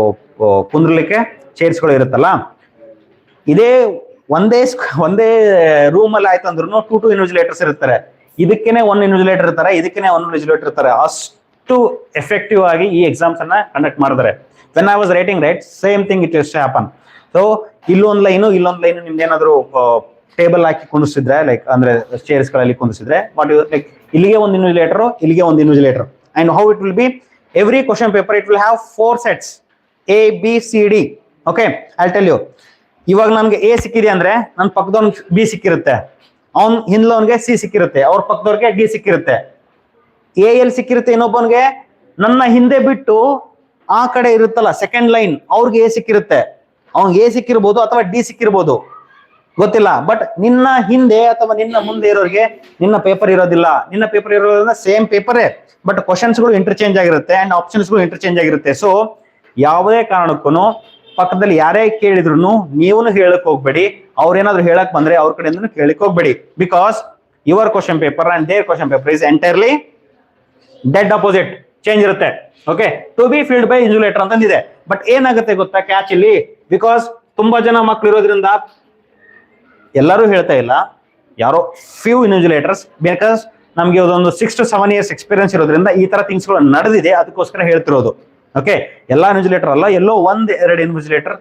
A: ಕುಂದ್ರಲಿಕ್ಕೆ ಚೇರ್ಸ್ಗಳು ಇರುತ್ತಲ್ಲ. ಇದೇ ಒಂದೇ ರೂಮ್ ಅಲ್ಲಿ ಆಯ್ತು ಅಂದ್ರೂ 2 ಇನ್ವಿಜಿಲೇಟರ್ಸ್ ಇರ್ತಾರೆ. ಇದಕ್ಕೇನೆ 1 ಇನ್ವಿಜಿಲೇಟರ್ ಇರ್ತಾರೆ, ಇದಕ್ಕೇನೆ 1 ಇನ್ವಿಜಿಲೇಟರ್ ಇರ್ತಾರೆ. ಅಷ್ಟು ಎಫೆಕ್ಟಿವ್ ಆಗಿ ಈ ಎಕ್ಸಾಮ್ಸ್ ಅನ್ನ ಕಂಡಕ್ಟ್ ಮಾಡಿದ್ದಾರೆ. When I was writing right same thing it is happen. So ಇಲ್ಲೊಂದು ಲೈನು ನಿಮ್ಗೆ ಏನಾದ್ರು ಟೇಬಲ್ ಹಾಕಿ ಕುಂದಿಸಿದ್ರೆ, ಲೈಕ್ ಅಂದ್ರೆ ಚೇರ್ಸ್ ಗಳಲ್ಲಿ ಕುಂದಿಸಿದ್ರೆ, ವಾಟ್ ಯು ಲೈಕ್ ಇಲ್ಲಿಗೆ 1 ಇನ್ವಿಜಿಲೇಟರ್, ಇಲ್ಲಿಗೆ 1 invigilator. And how it will be every question paper it will have 4 sets A B C D. Okay, I tell you. ಇವಾಗ ನನ್ಗೆ A ಸಿಕ್ಕಿದೆ ಅಂದ್ರೆ ನನ್ನ ಪಕ್ಕದವ್ನಿಗೆ B ಸಿಕ್ಕಿರುತ್ತೆ. ಅವ್ನ್ ಹಿಂದ್ಲವನ್ಗೆ ಸಿ ಸಿಕ್ಕಿರುತ್ತೆ, ಅವ್ರ ಪಕ್ಕದವ್ರಿಗೆ ಡಿ ಸಿಕ್ಕಿರುತ್ತೆ. ಎ ಎಲ್ ಸಿಕ್ಕಿರುತ್ತೆ ಇನ್ನೊಬ್ಬನ್ಗೆ, ನನ್ನ ಹಿಂದೆ ಬಿಟ್ಟು ಆ ಕಡೆ ಇರುತ್ತಲ್ಲ ಸೆಕೆಂಡ್ ಲೈನ್ ಅವ್ರಿಗೆ ಎ ಸಿಕ್ಕಿರುತ್ತೆ. ಅವ್ನಿಗೆ ಎ ಸಿಕ್ಕಿರ್ಬೋದು ಅಥವಾ ಡಿ ಸಿಕ್ಕಿರ್ಬೋದು, ಗೊತ್ತಿಲ್ಲ. ಬಟ್ ನಿನ್ನ ಹಿಂದೆ ಅಥವಾ ನಿನ್ನ ಮುಂದೆ ಇರೋರಿಗೆ ನಿನ್ನ ಪೇಪರ್ ಇರೋದಿಲ್ಲ. ನಿನ್ನ ಪೇಪರ್ ಇರೋದ್ರಿಂದ ಸೇಮ್ ಪೇಪರೇ, ಬಟ್ ಕ್ವಶನ್ಸ್ಗಳು ಇಂಟರ್ಚೇಂಜ್ ಆಗಿರುತ್ತೆ ಅಂಡ್ ಆಪ್ಷನ್ಸ್ಗಳು ಇಂಟರ್ಚೇಂಜ್ ಆಗಿರುತ್ತೆ. ಸೊ ಯಾವುದೇ ಕಾರಣಕ್ಕೂ ಪಕ್ಕದಲ್ಲಿ ಯಾರೇ ಕೇಳಿದ್ರು ನೀವು ಹೇಳಕ್ ಹೋಗ್ಬೇಡಿ. ಅವ್ರೇನಾದ್ರು ಹೇಳಕ್ ಬಂದ್ರೆ ಅವ್ರ ಕಡೆಯಿಂದ ಕೇಳಕ್ ಹೋಗ್ಬೇಡಿ. Because your question paper and their question paper is entirely dead opposite, change ಇರುತ್ತೆ. Okay, to be filled by insulator ಅಂತಂದಿದೆ. ಬಟ್ ಏನಾಗುತ್ತೆ ಗೊತ್ತಾ ಕ್ಯಾಚ್ ಇಲ್ಲಿ, ಬಿಕಾಸ್ ತುಂಬಾ ಜನ ಮಕ್ಳು ಇರೋದ್ರಿಂದ ಎಲ್ಲರೂ ಹೇಳ್ತಾ ಇಲ್ಲ, ಯಾರೋ ಫ್ಯೂ ಇನ್ಸುಲೇಟರ್ಸ್, ಬಿಕಾಸ್ ನಮ್ಗೆ ಒಂದು 6 to 7 years ಎಕ್ಸ್ಪೀರಿಯನ್ಸ್ ಇರೋದ್ರಿಂದ ಈ ತರ ಥಿಂಗ್ಸ್ ಗಳು ನಡೆದಿದೆ, ಅದಕ್ಕೋಸ್ಕರ ಹೇಳ್ತಿರೋದು. ಓಕೆ, ಎಲ್ಲಾ ಇನ್ಸುಲೇಟರ್ ಅಲ್ಲ, ಎಲ್ಲೋ 1-2 ಇನ್ಸುಲೇಟರ್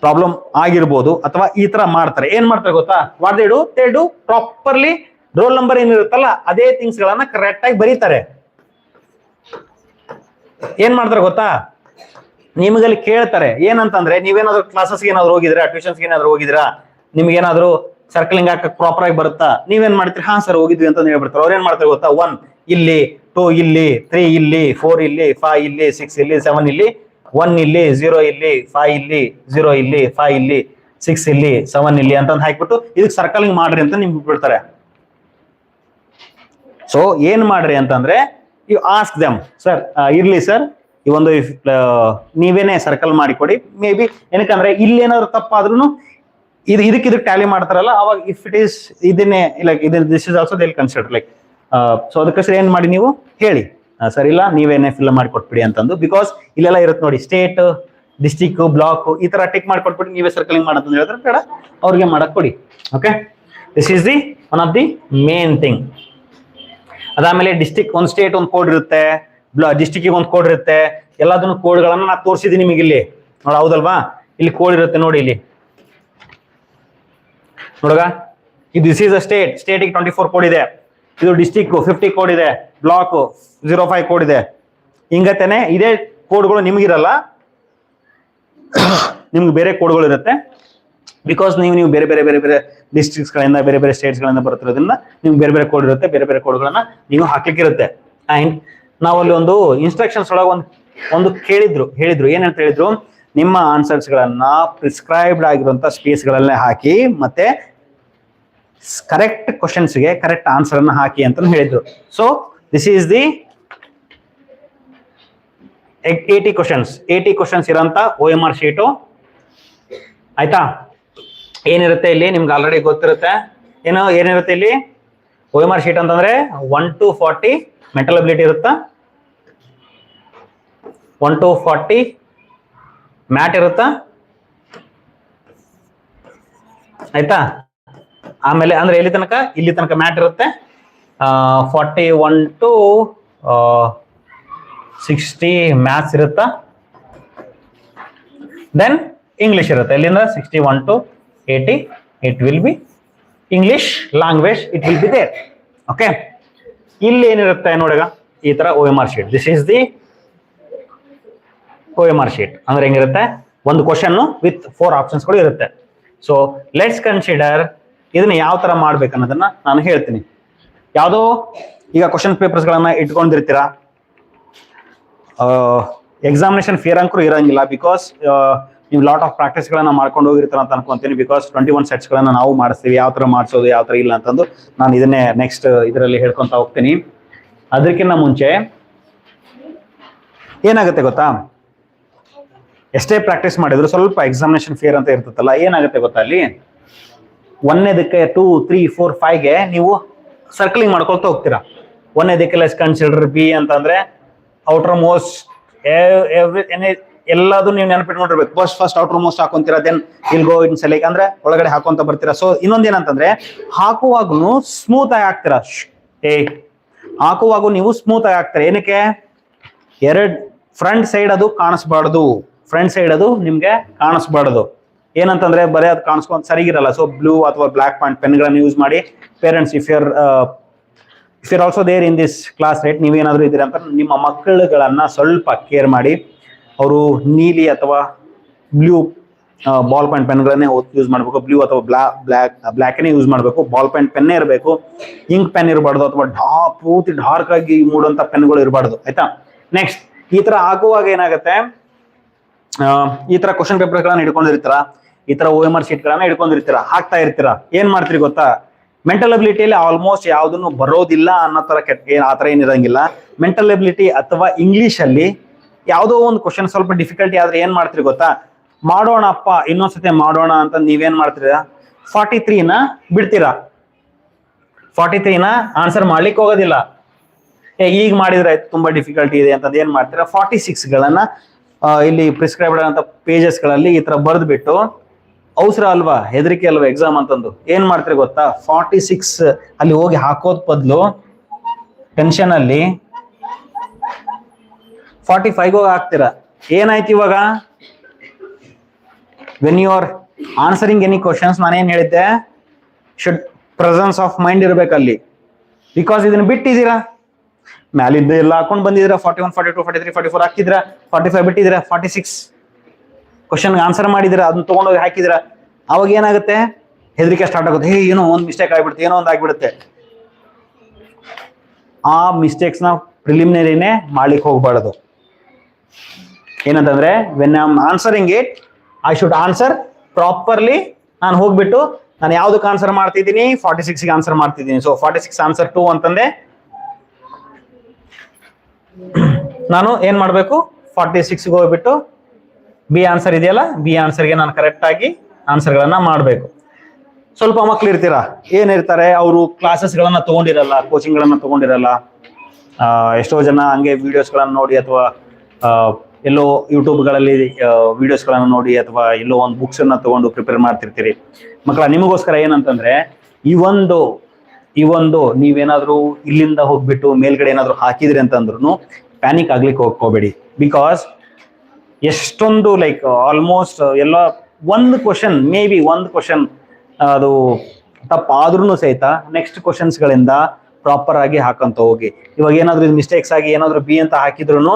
A: ಪ್ರಾಬ್ಲಮ್ ಆಗಿರ್ಬೋದು, ಅಥವಾ ಈ ತರ ಮಾಡ್ತಾರೆ. ಏನ್ ಮಾಡ್ತಾರೆ ಗೊತ್ತಾ, what they do properly roll number ಏನಿರುತ್ತಲ್ಲ ಅದೇ ಥಿಂಗ್ಸ್ ಗಳನ್ನ ಕರೆಕ್ಟ್ ಆಗಿ ಬರೀತಾರೆ. ಏನ್ ಮಾಡ್ತಾರೆ ಗೊತ್ತಾ, ನಿಮಗಲ್ಲಿ ಕೇಳ್ತಾರೆ ಏನಂತಂದ್ರೆ, ನೀವೇನಾದ್ರು ಕ್ಲಾಸಸ್ಗೆ ಏನಾದ್ರು ಹೋಗಿದ್ರಾ, ಟ್ಯೂಷನ್ಸ್ಗೆ ಏನಾದ್ರು ಹೋಗಿದ್ರಾ, ನಿಮ್ಗೇನಾದ್ರು ಸರ್ಕಲಿಂಗ್ ಹಾಕಕ್ ಪ್ರಾಪರ್ ಆಗಿ ಬರುತ್ತಾ, ನೀವೇನ್ ಮಾಡ್ತೀರಿ, ಹಾ ಸರ್ ಹೋಗಿದ್ವಿ ಅಂತ ಹೇಳ್ಬಿಡ್ತಾರೆ. ಅವ್ರು ಏನ್ ಮಾಡ್ತಾರೆ ಗೊತ್ತಾ, 1 ಇಲ್ಲಿ, 2 ಇಲ್ಲಿ, 3 ಇಲ್ಲಿ, 4 ಇಲ್ಲಿ, 5 ಇಲ್ಲಿ, 6 ಇಲ್ಲಿ, 7 ಇಲ್ಲಿ, 1 ಇಲ್ಲಿ, 0 ಇಲ್ಲಿ, 5 ಇಲ್ಲಿ, 0 ಇಲ್ಲಿ, 5 ಇಲ್ಲಿ, 6 ಇಲ್ಲಿ, 7 ಇಲ್ಲಿ ಅಂತ ಹಾಕ್ಬಿಟ್ಟು ಇದಕ್ಕೆ ಸರ್ಕಲಿಂಗ್ ಮಾಡ್ರಿ ಅಂತ ನಿಮ್ಗೆ ಬಿಡ್ತಾರೆ. ಸೊ ಏನ್ ಮಾಡ್ರಿ ಅಂತಂದ್ರೆ, ಯು ಆಸ್ಕ್ ದೆಮ್, ಸರ್ ಇರ್ಲಿ ಸರ್ ಈ ಒಂದು ನೀವೇನೆ ಸರ್ಕಲ್ ಮಾಡಿಕೊಡಿ. ಮೇ ಬಿ ಏನಕ್ಕಂದ್ರೆ ಇಲ್ಲಿ ಏನಾದ್ರು ತಪ್ಪಾದ್ರೂ ಇದಕ್ಕೆ ಟ್ಯಾಲಿ ಮಾಡ್ತಾರಲ್ಲ, ಅವಾಗ ಇಫ್ ಇಟ್ ಈಸ್ ಇದನ್ನೇ like this is also they will consider like. So ಅದಕ್ಕೋಸ್ಕರ ಏನ್ ಮಾಡಿ ನೀವು ಹೇಳಿ, ಸರ್ ಇಲ್ಲ ನೀವೇನೆ ಫಿಲ್ ಮಾಡಿ ಕೊಟ್ಬಿಡಿ ಅಂತಂದು. ಬಿಕಾಸ್ ಇಲ್ಲೆಲ್ಲ ಇರುತ್ತೆ ನೋಡಿ, ಸ್ಟೇಟ್, ಡಿಸ್ಟಿಕ್, ಬ್ಲಾಕ್, ಈ ತರ ಟಿಕ್ ಮಾಡಿ ಕೊಟ್ಬಿಟ್ಟು ನೀವೇ ಸರ್ಕಲಿಂಗ್ ಮಾಡಂತ ಹೇಳಿದ್ರೆ ಬೇಡ, ಅವ್ರಿಗೆ ಮಾಡಕ್ ಕೊಡಿ. Okay, this is the one of the main thing. ಅದಾದ್ಮೇಲೆ ಡಿಸ್ಟಿಕ್, ಒಂದು ಸ್ಟೇಟ್ ಒಂದು ಕೋಡ್ ಇರುತ್ತೆ, ಡಿಸ್ಟಿಕ್ ಒಂದು ಕೋಡ್ ಇರುತ್ತೆ. ಎಲ್ಲದನ್ನು ಕೋಡ್ಗಳನ್ನ ನಾನು ತೋರಿಸಿದ್ದೀನಿ ನಿಮಗೆ ಇಲ್ಲಿ ನೋಡ, ಹೌದಲ್ವಾ? ಇಲ್ಲಿ ಕೋಡ್ ಇರುತ್ತೆ ನೋಡಿ, ಇಲ್ಲಿ ನೋಡಗ, ದಿಸ್ ಈಸ್ ಅ ಸ್ಟೇಟ್, ಸ್ಟೇಟಿಗೆ 24 ಕೋಡ್ ಇದೆ. ಇದು ಡಿಸ್ಟಿಕ್ 50 ಕೋಡ್ ಇದೆ, ಬ್ಲಾಕ್ 05 ಕೋಡ್ ಇದೆ. ಹಿಂಗತ್ತೇನೆ ಇದೇ ಕೋಡ್ಗಳು ನಿಮ್ಗಿರಲ್ಲ, ನಿಮ್ಗೆ ಬೇರೆ ಕೋಡ್ಗಳು ಇರುತ್ತೆ. ಬಿಕಾಸ್ ನೀವು ಬೇರೆ ಬೇರೆ ಬೇರೆ ಬೇರೆ ಡಿಸ್ಟ್ರಿಕ್ಟ್ಸ್ ಗಳಿಂದ, ಬೇರೆ ಬೇರೆ ಸ್ಟೇಟ್ಸ್ ಗಳಿಂದ ಬರ್ತಿರೋದ್ರಿಂದ ನಿಮ್ಗೆ ಬೇರೆ ಬೇರೆ ಕೋಡ್ ಇರುತ್ತೆ, ಬೇರೆ ಬೇರೆ ಕೋಡ್ಗಳನ್ನ ನೀವು ಹಾಕ್ಲಿಕ್ಕೆ ಇರುತ್ತೆ. ಅಂಡ್ ನಾವಲ್ಲಿ ಒಂದು ಇನ್ಸ್ಟ್ರಕ್ಷನ್ಸ್ ಒಳಗೆ ಒಂದು ಹೇಳಿದ್ರು ಏನಂತ ಹೇಳಿದ್ರು, ನಿಮ್ಮ ಆನ್ಸರ್ಸ್ ಗಳನ್ನ ಪ್ರಿಸ್ಕ್ರೈಬ್ಡ್ ಆಗಿರುವಂತ ಸ್ಪೇಸ್ ಗಳಲ್ಲೇ ಹಾಕಿ, ಮತ್ತೆ ಕರೆಕ್ಟ್ ಕ್ವಶನ್ಸ್ಗೆ ಕರೆಕ್ಟ್ ಆನ್ಸರ್ ಅನ್ನ ಹಾಕಿ ಅಂತ ಹೇಳಿದ್ರು. So this is the 80 questions ಇರೋಂತ OMR ಶೀಟು. ಆಯ್ತಾ? ಏನಿರುತ್ತೆ ಇಲ್ಲಿ ನಿಮ್ಗೆ ಆಲ್ರೆಡಿ ಗೊತ್ತಿರುತ್ತೆ. ಏನಿರುತ್ತೆ ಇಲ್ಲಿ OMR ಶೀಟ್ ಅಂತಂದ್ರೆ 1 to 40 ಮೆಂಟಲ್ ಅಬಿಲಿಟಿ ಇರುತ್ತಾ, 1 to 40 ಮ್ಯಾಟ್ ಇರುತ್ತಾ, ಆಯ್ತಾ? ಆಮೇಲೆ ಅಂದ್ರೆ ಇಲ್ಲಿ ತನಕ ಮ್ಯಾಟ್ ಇರುತ್ತೆ. 41 to 60 ಮ್ಯಾಥ್ಸ್ ಇರುತ್ತಾ. ದೆನ್ ಇಂಗ್ಲಿಷ್ ಇರುತ್ತೆ, ಇಲ್ಲಿಂದ 61 to 80 it will be English language, it will be there. Okay, ಇಲ್ಲಿ ಏನಿರುತ್ತೆ ನೋಡಗ, ಈ ತರ OMR sheet. This is the OMR sheet. ಅಂದ್ರೆ ಹೆಂಗಿರುತ್ತೆ, ಒಂದು ಕ್ವಶನ್ ವಿತ್ 4 ಆಪ್ಷನ್ಸ್ಗಳು ಇರುತ್ತೆ. ಸೊ ಲೆಟ್ಸ್ ಕನ್ಸಿಡರ್ ಇದನ್ನ ಯಾವ ತರ ಮಾಡ್ಬೇಕು ಅನ್ನೋದನ್ನ ನಾನು ಹೇಳ್ತೀನಿ. ಯಾವುದೋ ಈಗ ಕ್ವಶನ್ ಪೇಪರ್ಸ್ ಗಳನ್ನ ಇಟ್ಕೊಂಡಿರ್ತೀರಾ, ಎಕ್ಸಾಮಿನೇಷನ್ ಫಿಯರ್ ಅಂಕರು ಇರಂಗಿಲ್ಲ. ಬಿಕಾಸ್ ನೀವು ಲಾಟ್ ಆಫ್ ಪ್ರಾಕ್ಟೀಸ್ ಗಳನ್ನ ಮಾಡ್ಕೊಂಡು ಹೋಗಿರ್ತಾರ ಅಂತ ಅನ್ಕೊಂತೀನಿ. ಬಿಕಾಸ್ 21 ಸೆಟ್ಸ್ ಗಳನ್ನ ನಾವು ಮಾಡಿಸ್ತೀವಿ, ಯಾವ ತರ ಮಾಡಿಸೋದು ಯಾವ ತರ ಇಲ್ಲ ಅಂತಂದು ನಾನು ಇದನ್ನೇ ನೆಕ್ಸ್ಟ್ ಇದರಲ್ಲಿ ಹೇಳ್ಕೊಂತ ಹೋಗ್ತೀನಿ. ಅದಕ್ಕಿಂತ ಮುಂಚೆ ಏನಾಗುತ್ತೆ ಗೊತ್ತಾ, ಎಷ್ಟೇ ಪ್ರಾಕ್ಟೀಸ್ ಮಾಡಿದ್ರು ಸ್ವಲ್ಪ ಎಕ್ಸಾಮಿನೇಷನ್ ಫಿಯರ್ ಅಂತ ಇರ್ತದಲ್ಲ, ಏನಾಗುತ್ತೆ ಗೊತ್ತಾ, ಅಲ್ಲಿ 1ನೇದಕ್ಕೆ 2, 3, 4, 5ಗೆ ನೀವು ಸರ್ಕಲಿಂಗ್ ಮಾಡ್ಕೊಳ್ತಾ ಹೋಗ್ತೀರಾ. 1ನೇದಕ್ಕೆ ಲೆಸ್ ಕನ್ಸಿಡರ್ ಬಿ ಅಂತಂದ್ರೆ ಔಟರ್ ಮೋಸ್ಟ್ ಎಲ್ಲದೂ ನೀವು ನೆನಪಿಟ್ಕೊಂಡಿರ್ಬೇಕು. ಫಸ್ಟ್ ಔಟರ್ ಮೋಸ್ಟ್ ಹಾಕೊಂತೀರಾ, then will go in select ಅಂದ್ರೆ ಒಳಗಡೆ ಹಾಕೊಂತ ಬರ್ತೀರಾ. ಸೊ ಇನ್ನೊಂದೇನಂತಂದ್ರೆ ಹಾಕುವಾಗೂ ಸ್ಮೂತ್ ಆಗಿ ಹಾಕ್ತೀರಾ. ಹಾಕುವಾಗ ನೀವು ಸ್ಮೂತ್ ಆಗಿ ಹಾಕ್ತೀರಾ. ಏನಕ್ಕೆ, ಫ್ರಂಟ್ ಸೈಡ್ ಅದು ಕಾಣಿಸ್ಬಾರ್ದು, ಫ್ರಂಟ್ ಸೈಡ್ ಅದು ನಿಮ್ಗೆ ಕಾಣಿಸ್ಬಾರ್ದು. ಏನಂತಂದ್ರೆ ಬರೀ ಅದು ಕಾಣಿಸ್ಕೊಂಡ್ ಸರಿಗಿರಲ್ಲ. ಸೊ ಬ್ಲೂ ಅಥವಾ ಬ್ಲಾಕ್ ಪಾಯಿಂಟ್ ಪೆನ್ಗಳನ್ನ ಯೂಸ್ ಮಾಡಿ. Parents if your also there in this class, right, ನೀವೇನಾದ್ರೂ ಇದ್ದೀರಾ ಅಂತ ನಿಮ್ಮ ಮಕ್ಕಳುಗಳನ್ನ ಸ್ವಲ್ಪ ಕೇರ್ ಮಾಡಿ. ಅವರು ನೀಲಿ ಅಥವಾ ಬ್ಲೂ ಬಾಲ್ ಪಾಯಿಂಟ್ ಪೆನ್ಗಳನ್ನೇ ಯೂಸ್ ಮಾಡಬೇಕು, ಬ್ಲೂ ಅಥವಾ ಬ್ಲ್ಯಾಕ್ನೇ ಯೂಸ್ ಮಾಡಬೇಕು, ಬಾಲ್ ಪಾಯಿಂಟ್ ಪೆನ್ನೇ ಇರಬೇಕು, ಇಂಕ್ ಪೆನ್ ಇರಬಾರ್ದು, ಅಥವಾ ಪೂರ್ತಿ ಡಾರ್ಕ್ ಆಗಿ ಮೂಡುವಂತ ಪೆನ್ಗಳು ಇರಬಾರ್ದು ಆಯ್ತಾ. ನೆಕ್ಸ್ಟ್ ಈ ತರ ಆಗುವಾಗ ಏನಾಗುತ್ತೆ, ಈ ತರ ಕ್ವಶನ್ ಪೇಪರ್ ಗಳನ್ನ ಹಿಡ್ಕೊಂಡಿರ್ತೀರ, ಈ ತರ OMR ಶೀಟ್ ಗಳನ್ನ ಹಿಡ್ಕೊಂಡಿರ್ತೀರ, ಹಾಕ್ತಾ ಇರ್ತೀರಾ, ಏನ್ ಮಾಡ್ತೀರಿ ಗೊತ್ತಾ, ಮೆಂಟಲ್ ಅಬಿಲಿಟಿಯಲ್ಲಿ ಆಲ್ಮೋಸ್ಟ್ ಯಾವ್ದನ್ನು ಬರೋದಿಲ್ಲ ಅನ್ನೋ ತರ ಆತರ ಏನಿರಂಗಿಲ್ಲ. ಮೆಂಟಲ್ ಅಬಿಲಿಟಿ ಅಥವಾ ಇಂಗ್ಲಿಷ್ ಅಲ್ಲಿ ಯಾವುದೋ ಒಂದು ಕ್ವಶನ್ ಸ್ವಲ್ಪ ಡಿಫಿಕಲ್ಟಿ ಆದ್ರೆ ಏನ್ ಮಾಡ್ತೀರಿ ಗೊತ್ತಾ, ಮಾಡೋಣಪ್ಪ ಇನ್ನೊಂದ್ಸತಿ ಮಾಡೋಣ ಅಂತ ನೀವೇನ್ ಮಾಡ್ತೀರಾ, 43ನ ಬಿಡ್ತೀರಾ, 43ನ ಆನ್ಸರ್ ಮಾಡ್ಲಿಕ್ಕೆ ಹೋಗೋದಿಲ್ಲ. ಈಗ ಮಾಡಿದ್ರೆ ಆಯ್ತು ತುಂಬಾ ಡಿಫಿಕಲ್ಟಿ ಇದೆ ಅಂತಂದು ಏನ್ ಮಾಡ್ತೀರಾ, 46ಗಳನ್ನ ಇಲ್ಲಿ ಪ್ರಿಸ್ಕ್ರೈಬ್ಡ್ ಅಂತ ಪೇಜಸ್ ಗಳಲ್ಲಿ ಈ ತರ ಬರ್ದ್ಬಿಟ್ಟು, ಅವಸರ ಅಲ್ವಾ, ಹೆದರಿಕೆ ಅಲ್ವಾ ಎಕ್ಸಾಮ್ ಅಂತಂದು ಏನ್ ಮಾಡ್ತೀರಿ ಗೊತ್ತಾ, 46 ಅಲ್ಲಿ ಹೋಗಿ ಹಾಕೋದ್ ಬದಲು ಟೆನ್ಷನ್ ಅಲ್ಲಿ 45 ಹೋಗಿ ಹಾಕ್ತೀರಾ. ಏನಾಯ್ತು ಇವಾಗ, when you are answering any questions ನಾನೇನ್ ಹೇಳಿದ್ದೆ, ಶುಡ್ ಪ್ರೆಸೆನ್ಸ್ ಆಫ್ ಮೈಂಡ್ ಇರ್ಬೇಕಲ್ಲಿ. ಬಿಕಾಸ್ ಇದನ್ನ ಬಿಟ್ಟಿದ್ದೀರಾ, ಮ್ಯಾಲಿಂದ ಎಲ್ಲ ಹಾಕೊಂಡ್ ಬಂದಿದ್ದೀರಾ, 41, 42, 43, 44 ಹಾಕಿದ್ರ, 45 ಬಿಟ್ಟಿದ್ದೀರಾ, 46 ಕ್ವಶನ್ ಆನ್ಸರ್ ಮಾಡಿದಿರಾ, ಅದನ್ನ ತಗೊಂಡೋಗಿ ಹಾಕಿದಿರಾ. ಅವಾಗ ಏನಾಗುತ್ತೆ, ಹೆದರಿಕೆ ಸ್ಟಾರ್ಟ್ ಆಗುತ್ತೆ, ಏನೋ ಒಂದು ಮಿಸ್ಟೇಕ್ ಆಗ್ಬಿಡುತ್ತೆ, ಏನೋ ಒಂದು ಆಗ್ಬಿಡುತ್ತೆ. ಆ ಮಿಸ್ಟೇಕ್ಸ್ ನ ಪ್ರಿಲಿಮಿನರಿನೇ ಮಾಡ್ಲಿಕ್ಕೆ ಹೋಗ್ಬಾರ್ದು. ಏನಂತಂದ್ರೆ, when I am answering it I should answer properly. ನಾನು ಹೋಗ್ಬಿಟ್ಟು ನಾನು ಯಾವ್ದಕ್ಕೆ ಆನ್ಸರ್ ಮಾಡ್ತಿದ್ದೀನಿ, 46ಗೆ ಆನ್ಸರ್ ಮಾಡ್ತಿದ್ದೀನಿ. ಸೊ 46 ಆನ್ಸರ್ 2 ಅಂತಂದೆ, ನಾನು ಏನ್ ಮಾಡ್ಬೇಕು, 46ಗೆ ಹೋಗ್ಬಿಟ್ಟು ಬಿ ಆನ್ಸರ್ ಇದೆಯಲ್ಲ, ಬಿ ಆನ್ಸರ್ಗೆ ನಾನು ಕರೆಕ್ಟ್ ಆಗಿ ಆನ್ಸರ್ಗಳನ್ನ ಮಾಡಬೇಕು. ಸ್ವಲ್ಪ ಮಕ್ಳು ಇರ್ತೀರಾ, ಏನಿರ್ತಾರೆ, ಅವರು ಕ್ಲಾಸಸ್ಗಳನ್ನ ತಗೊಂಡಿರಲ್ಲ, ಕೋಚಿಂಗ್ಗಳನ್ನ ತಗೊಂಡಿರಲ್ಲ, ಎಷ್ಟೋ ಜನ ಹಂಗೆ ವಿಡಿಯೋಸ್ಗಳನ್ನ ನೋಡಿ ಅಥವಾ ಎಲ್ಲೋ ಯೂಟ್ಯೂಬ್ಗಳಲ್ಲಿ ವಿಡಿಯೋಸ್ಗಳನ್ನ ನೋಡಿ ಅಥವಾ ಎಲ್ಲೋ ಒಂದು ಬುಕ್ಸ್ ಅನ್ನ ತಗೊಂಡು ಪ್ರಿಪೇರ್ ಮಾಡ್ತಿರ್ತೀರಿ. ಮಕ್ಕಳ, ನಿಮಗೋಸ್ಕರ ಏನಂತಂದ್ರೆ, ಈ ಒಂದು ನೀವೇನಾದ್ರೂ ಇಲ್ಲಿಂದ ಹೋಗ್ಬಿಟ್ಟು ಮೇಲ್ಗಡೆ ಏನಾದ್ರು ಹಾಕಿದ್ರಿ ಅಂತಂದ್ರು ಪ್ಯಾನಿಕ್ ಆಗ್ಲಿಕ್ಕೆ ಹೋಗ್ಕೋಬೇಡಿ. ಬಿಕಾಸ್ ಎಷ್ಟೊಂದು ಲೈಕ್ ಆಲ್ಮೋಸ್ಟ್ ಎಲ್ಲ ಒಂದು ಕ್ವಶನ್, ಮೇ ಬಿ ಒಂದು ಕ್ವಶನ್ ಅದು ತಪ್ಪಾದ್ರೂ ಸಹಿತ ನೆಕ್ಸ್ಟ್ ಕ್ವಶನ್ಸ್ಗಳಿಂದ ಪ್ರಾಪರ್ ಆಗಿ ಹಾಕಂತ ಹೋಗಿ. ಇವಾಗ ಏನಾದ್ರು ಇದು ಮಿಸ್ಟೇಕ್ಸ್ ಆಗಿ ಏನಾದ್ರು ಬಿ ಅಂತ ಹಾಕಿದ್ರು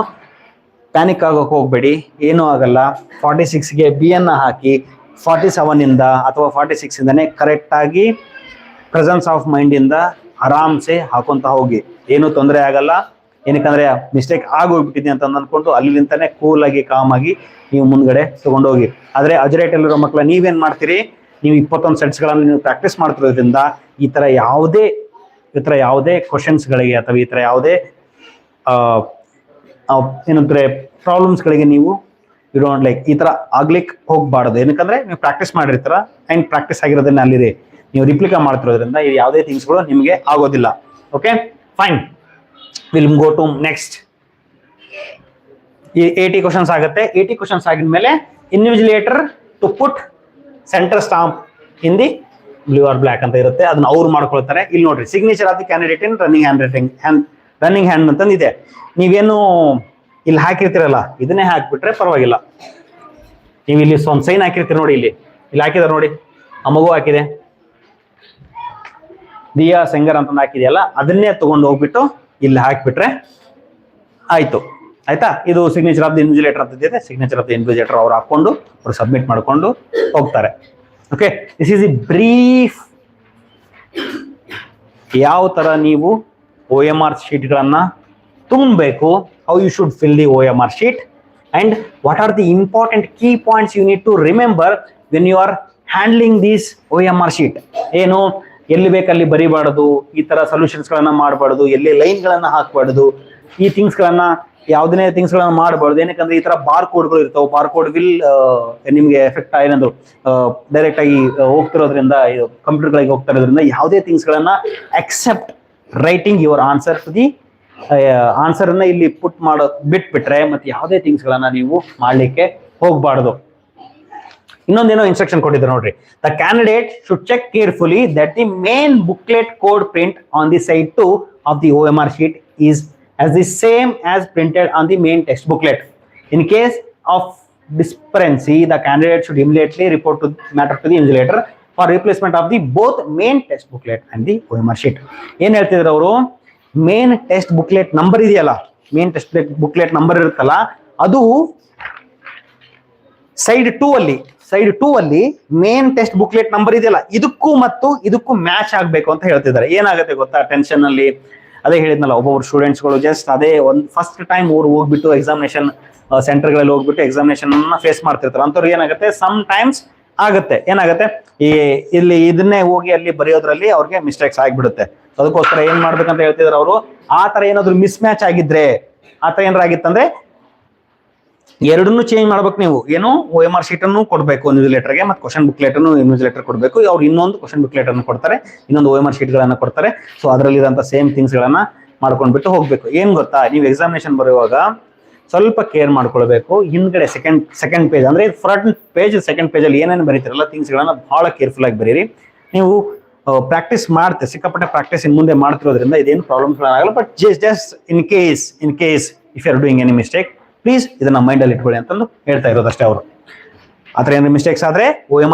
A: ಪ್ಯಾನಿಕ್ ಆಗೋಕೆ ಹೋಗ್ಬೇಡಿ, ಏನೂ ಆಗಲ್ಲ. 46ಗೆ ಬಿ ಅನ್ನ ಹಾಕಿ 47 ಇಂದ ಅಥವಾ 46 ಇಂದನೇ ಕರೆಕ್ಟ್ ಆಗಿ ಪ್ರೆಸೆನ್ಸ್ ಆಫ್ ಮೈಂಡ್ ಇಂದ ಆರಾಮ್ಸೆ ಹಾಕೊಂತ ಹೋಗಿ, ಏನು ತೊಂದರೆ ಆಗಲ್ಲ. ಏನಕ್ಕಂದ್ರೆ ಮಿಸ್ಟೇಕ್ ಆಗೋಗ್ಬಿಟ್ಟಿದೆ ಅಂತ ಅನ್ಕೊಂಡು ಅಲ್ಲಿಂತಾನೆ ಕೂಲ್ ಆಗಿ ಕಾಮ್ ಆಗಿ ನೀವು ಮುಂದ್ಗಡೆ ತಗೊಂಡೋಗಿ. ಆದ್ರೆ ಅಜರೇಟಲ್ಲಿರೋ ಮಕ್ಕಳ ನೀವೇನ್ ಮಾಡ್ತೀರಿ, ನೀವು 21 ಸೆಟ್ಸ್ಗಳನ್ನು ನೀವು ಪ್ರಾಕ್ಟೀಸ್ ಮಾಡ್ತಿರೋದ್ರಿಂದ ಈ ತರ ಯಾವುದೇ ಕ್ವಶನ್ಸ್ಗಳಿಗೆ ಅಥವಾ ಈ ತರ ಯಾವುದೇ ಏನಂದ್ರೆ ಪ್ರಾಬ್ಲಮ್ಸ್ಗಳಿಗೆ ನೀವು ಡೋಂಟ್ ಲೈಕ್ ಈ ತರ ಆಗ್ಲಿಕ್ಕೆ ಹೋಗ್ಬಾರ್ದು. ಏನಕ್ಕಂದ್ರೆ ನೀವು ಪ್ರಾಕ್ಟೀಸ್ ಮಾಡಿರ್ತೀರ ಅಂಡ್ ಪ್ರಾಕ್ಟೀಸ್ ಆಗಿರೋದನ್ನ ಅಲ್ಲಿದೆ, ನೀವು ರಿಪ್ಲಿಕಾ ಮಾಡ್ತಿರೋದ್ರಿಂದ ಇದು ಯಾವುದೇ ಥಿಂಗ್ಸ್ಗಳು ನಿಮಗೆ ಆಗೋದಿಲ್ಲ. Okay, fine, will go to next. ಈ 80 ಕ್ವಶನ್ಸ್ ಆಗುತ್ತೆ. 80 ಕ್ವಶನ್ಸ್ ಆಗಿದ್ಮೇಲೆ invigilator to put centre stamp in the blue or black ಅಂತ ಇರುತ್ತೆ, ಅದನ್ನ ಅವ್ರು ಮಾಡ್ಕೊಳ್ತಾರೆ. ಇಲ್ಲಿ ನೋಡ್ರಿ, signature of the candidate in running hand ಅಂತಂದಿದೆ. ನೀವೇನು ಇಲ್ಲಿ ಹಾಕಿರ್ತೀರಲ್ಲ, ಇದನ್ನೇ ಹಾಕ್ಬಿಟ್ರೆ ಪರವಾಗಿಲ್ಲ. ನೀವು ಇಲ್ಲಿ ಒಂದು ಸೈನ್ ಹಾಕಿರ್ತೀರಿ ನೋಡಿ, ಇಲ್ಲಿ ಹಾಕಿದಾರೆ ನೋಡಿ, ಆ ಮಗು ಹಾಕಿದೆ, ದಿಯಾ ಸೆಂಗರ್ ಅಂತ ಹಾಕಿದೆಯಲ್ಲ, ಅದನ್ನೇ ತಗೊಂಡು ಹೋಗ್ಬಿಟ್ಟು ಇಲ್ಲಿ ಹಾಕ್ಬಿಟ್ರೆ ಆಯ್ತು. ಆಯ್ತಾ, ಇದು ಸಿಗ್ನೇಚರ್ ಆಫ್ ದಿ ಇನ್ವಿಜಿಲೇಟರ್ ಅಂತ ಇದೆ. ಸಿಗ್ನೇಚರ್ ಆಫ್ ದಿ ಇನ್ವಿಜಿಲೇಟರ್ ಅವ್ರು ಹಾಕೊಂಡು ಅವ್ರು ಸಬ್ಮಿಟ್ ಮಾಡ್ಕೊಂಡು ಹೋಗ್ತಾರೆ. Okay, this is the brief ಯಾವ ತರ ನೀವು OMR ಶೀಟ್ಗಳನ್ನ ತುಂಬಬೇಕು, how you should fill the OMR sheet and what are the important key points you need to remember when you are handling this OMR sheet. ಏನು, ಎಲ್ಲಿ ಬೇಕಲ್ಲಿ ಬರಿಬಾರ್ದು, ಈ ತರ ಸೊಲ್ಯೂಷನ್ಸ್ ಗಳನ್ನ ಮಾಡಬಾರ್ದು, ಎಲ್ಲಿ ಲೈನ್ ಗಳನ್ನ ಹಾಕಬಾರ್ದು, ಈ ಥಿಂಗ್ಸ್ ಗಳನ್ನ ಯಾವುದೇ ಥಿಂಗ್ಸ್ ಗಳನ್ನ ಮಾಡಬಾರ್ದು. ಏನಕ್ಕಂದ್ರೆ ಈ ತರ ಬಾರ್ ಕೋಡ್ಗಳು ಇರ್ತಾವೆ, ಬಾರ್ ಕೋಡ್ ವಿಲ್ ನಿಮ್ಗೆ ಎಫೆಕ್ಟ್ ಏನಂದ್ರು ಡೈರೆಕ್ಟ್ ಆಗಿ ಹೋಗ್ತಿರೋದ್ರಿಂದ, ಕಂಪ್ಯೂಟರ್ ಗಳಿಗೆ ಹೋಗ್ತಾ ಇರೋದ್ರಿಂದ ಯಾವುದೇ ಥಿಂಗ್ಸ್ ಗಳನ್ನ accept writing your answer to the answer ಅನ್ನ ಇಲ್ಲಿ ಪುಟ್ ಮಾಡೋದು ಬಿಟ್ಬಿಟ್ರೆ ಮತ್ತೆ ಯಾವುದೇ ಥಿಂಗ್ಸ್ ಗಳನ್ನ ನೀವು ಮಾಡ್ಲಿಕ್ಕೆ ಹೋಗ್ಬಾರ್ದು. ಇನ್ನೊಂದೇನೋ ಇನ್ಸ್ಟ್ರಕ್ಷನ್ ಕೊಟ್ಟಿದ್ದಾರೆ ನೋಡ್ರಿ, the candidate should check carefully that the main booklet code print on the side 2 of the OMR sheet is as the same as printed on the main text booklet. In case of discrepancy, the candidate should immediately report to matter to the invigilator for replacement of the both main text booklet and the OMR sheet. ಏನ್ ಹೇಳ್ತಿದ್ರು ಅವರು, main test booklet number ಇದೆಯಲ್ಲ, main test booklet number ಇರುತ್ತಲ್ಲ, ಅದು side two ಅಲ್ಲಿ main test booklet number ಇದೆಯಲ್ಲ, ಇದಕ್ಕೂ ಮತ್ತು ಇದಕ್ಕೂ ಮ್ಯಾಚ್ ಆಗ್ಬೇಕು ಅಂತ ಹೇಳ್ತಿದ್ದಾರೆ. ಏನಾಗುತ್ತೆ ಗೊತ್ತಾ, ಟೆನ್ಷನ್ ಅಲ್ಲಿ ಅದೇ ಹೇಳಿದ್ನಲ್ಲ, ಒಬ್ಬೊಬ್ರು ಸ್ಟೂಡೆಂಟ್ಸ್ಗಳು ಜಸ್ಟ್ ಅದೇ ಒಂದು ಫಸ್ಟ್ ಟೈಮ್ ಅವ್ರು ಹೋಗ್ಬಿಟ್ಟು ಎಕ್ಸಾಮಿನೇಷನ್ ಸೆಂಟರ್ಗಳಲ್ಲಿ ಹೋಗ್ಬಿಟ್ಟು ಎಕ್ಸಾಮಿನೇಷನ್ ಫೇಸ್ ಮಾಡ್ತಿರ್ತಾರೆ. ಅಂತವ್ರು ಏನಾಗುತ್ತೆ, ಸಮ್ ಟೈಮ್ಸ್ ಆಗುತ್ತೆ, ಏನಾಗುತ್ತೆ ಇಲ್ಲಿ ಇದನ್ನೇ ಹೋಗಿ ಅಲ್ಲಿ ಬರೆಯೋದ್ರಲ್ಲಿ ಅವ್ರಿಗೆ ಮಿಸ್ಟೇಕ್ಸ್ ಆಗಿಬಿಡುತ್ತೆ. ಅದಕ್ಕೋಸ್ಕರ ಏನ್ ಮಾಡ್ಬೇಕಂತ ಹೇಳ್ತಿದ್ರು ಅವರು, ಆ ತರ ಏನಾದ್ರು ಮಿಸ್ ಮ್ಯಾಚ್ ಆಗಿದ್ರೆ, ಆ ತರ ಏನಾರ ಆಗಿತ್ತಂದ್ರೆ ಎರಡನ್ನೂ ಚೇಂಜ್ ಮಾಡ್ಬೇಕು ನೀವು. ಏನು OMR ಶೀಟ್ ಅನ್ನು ಕೊಡ್ಬೇಕು ನ್ಯೂಸ್ ಲೆಟರ್ಗೆ, ಮತ್ತೆ ಕ್ವಶನ್ ಬುಕ್ಲೆಟ್ ಅನ್ನು ನ್ಯೂಸ್ ಲೆಟರ್ ಕೊಡ್ಬೇಕು. ಅವ್ರು ಇನ್ನೊಂದು ಕ್ವಶನ್ ಬುಕ್ಲೆಟ್ ಅನ್ನು ಕೊಡ್ತಾರೆ, ಇನ್ನೊಂದು OMR ಶೀಟ್ ಗಳನ್ನ ಕೊಡ್ತಾರೆ. ಸೊ ಅದರಲ್ಲಿರುವಂತ ಸೇಮ್ ಥಿಂಗ್ಸ್ ಗಳನ್ನ ಮಾಡ್ಕೊಂಡ್ಬಿಟ್ಟು ಹೋಗ್ಬೇಕು. ಏನ್ ಗೊತ್ತಾ, ನೀವು ಎಕ್ಸಾಮಿನೇಷನ್ ಬರುವಾಗ ಸ್ವಲ್ಪ ಕೇರ್ ಮಾಡ್ಕೊಳ್ಬೇಕು. ಹಿಂದ್ಗಡೆ ಸೆಕೆಂಡ್ ಪೇಜ್ ಅಂದ್ರೆ ಫ್ರಂಟ್ ಪೇಜ್, ಸೆಕೆಂಡ್ ಪೇಜ್ ಅಲ್ಲಿ ಏನೇನು ಬರೀತಿರಲ್ಲ ಥಿಂಗ್ಸ್ ಗಳನ್ನ ಬಹಳ ಕೇರ್ಫುಲ್ ಆಗಿ ಬರೀರಿ. ನೀವು ಪ್ರಾಕ್ಟೀಸ್ ಮಾಡ್ತೀವಿ, ಸಿಕ್ಕಾಪಟ್ಟೆ ಪ್ರಾಕ್ಟೀಸ್ ಇನ್ ಮುಂದೆ ಮಾಡ್ತಿರೋದ್ರಿಂದ ಇದೇನು ಪ್ರಾಬ್ಲಮ್ಸ್ ಆಗಲ್ಲ. But just in case if you are doing any mistake, please ಇದನ್ನ ಮೈಂಡ್ ಅಲ್ಲಿ ಇಟ್ಕೊಳ್ಳಿ ಅಂತಂದು ಹೇಳ್ತಾ ಇರೋದಷ್ಟೇ ಅವರು. ಆತರ ಏನಾದ್ರು ಮಿಸ್ಟೇಕ್ಸ್ ಆದ್ರೆ OMR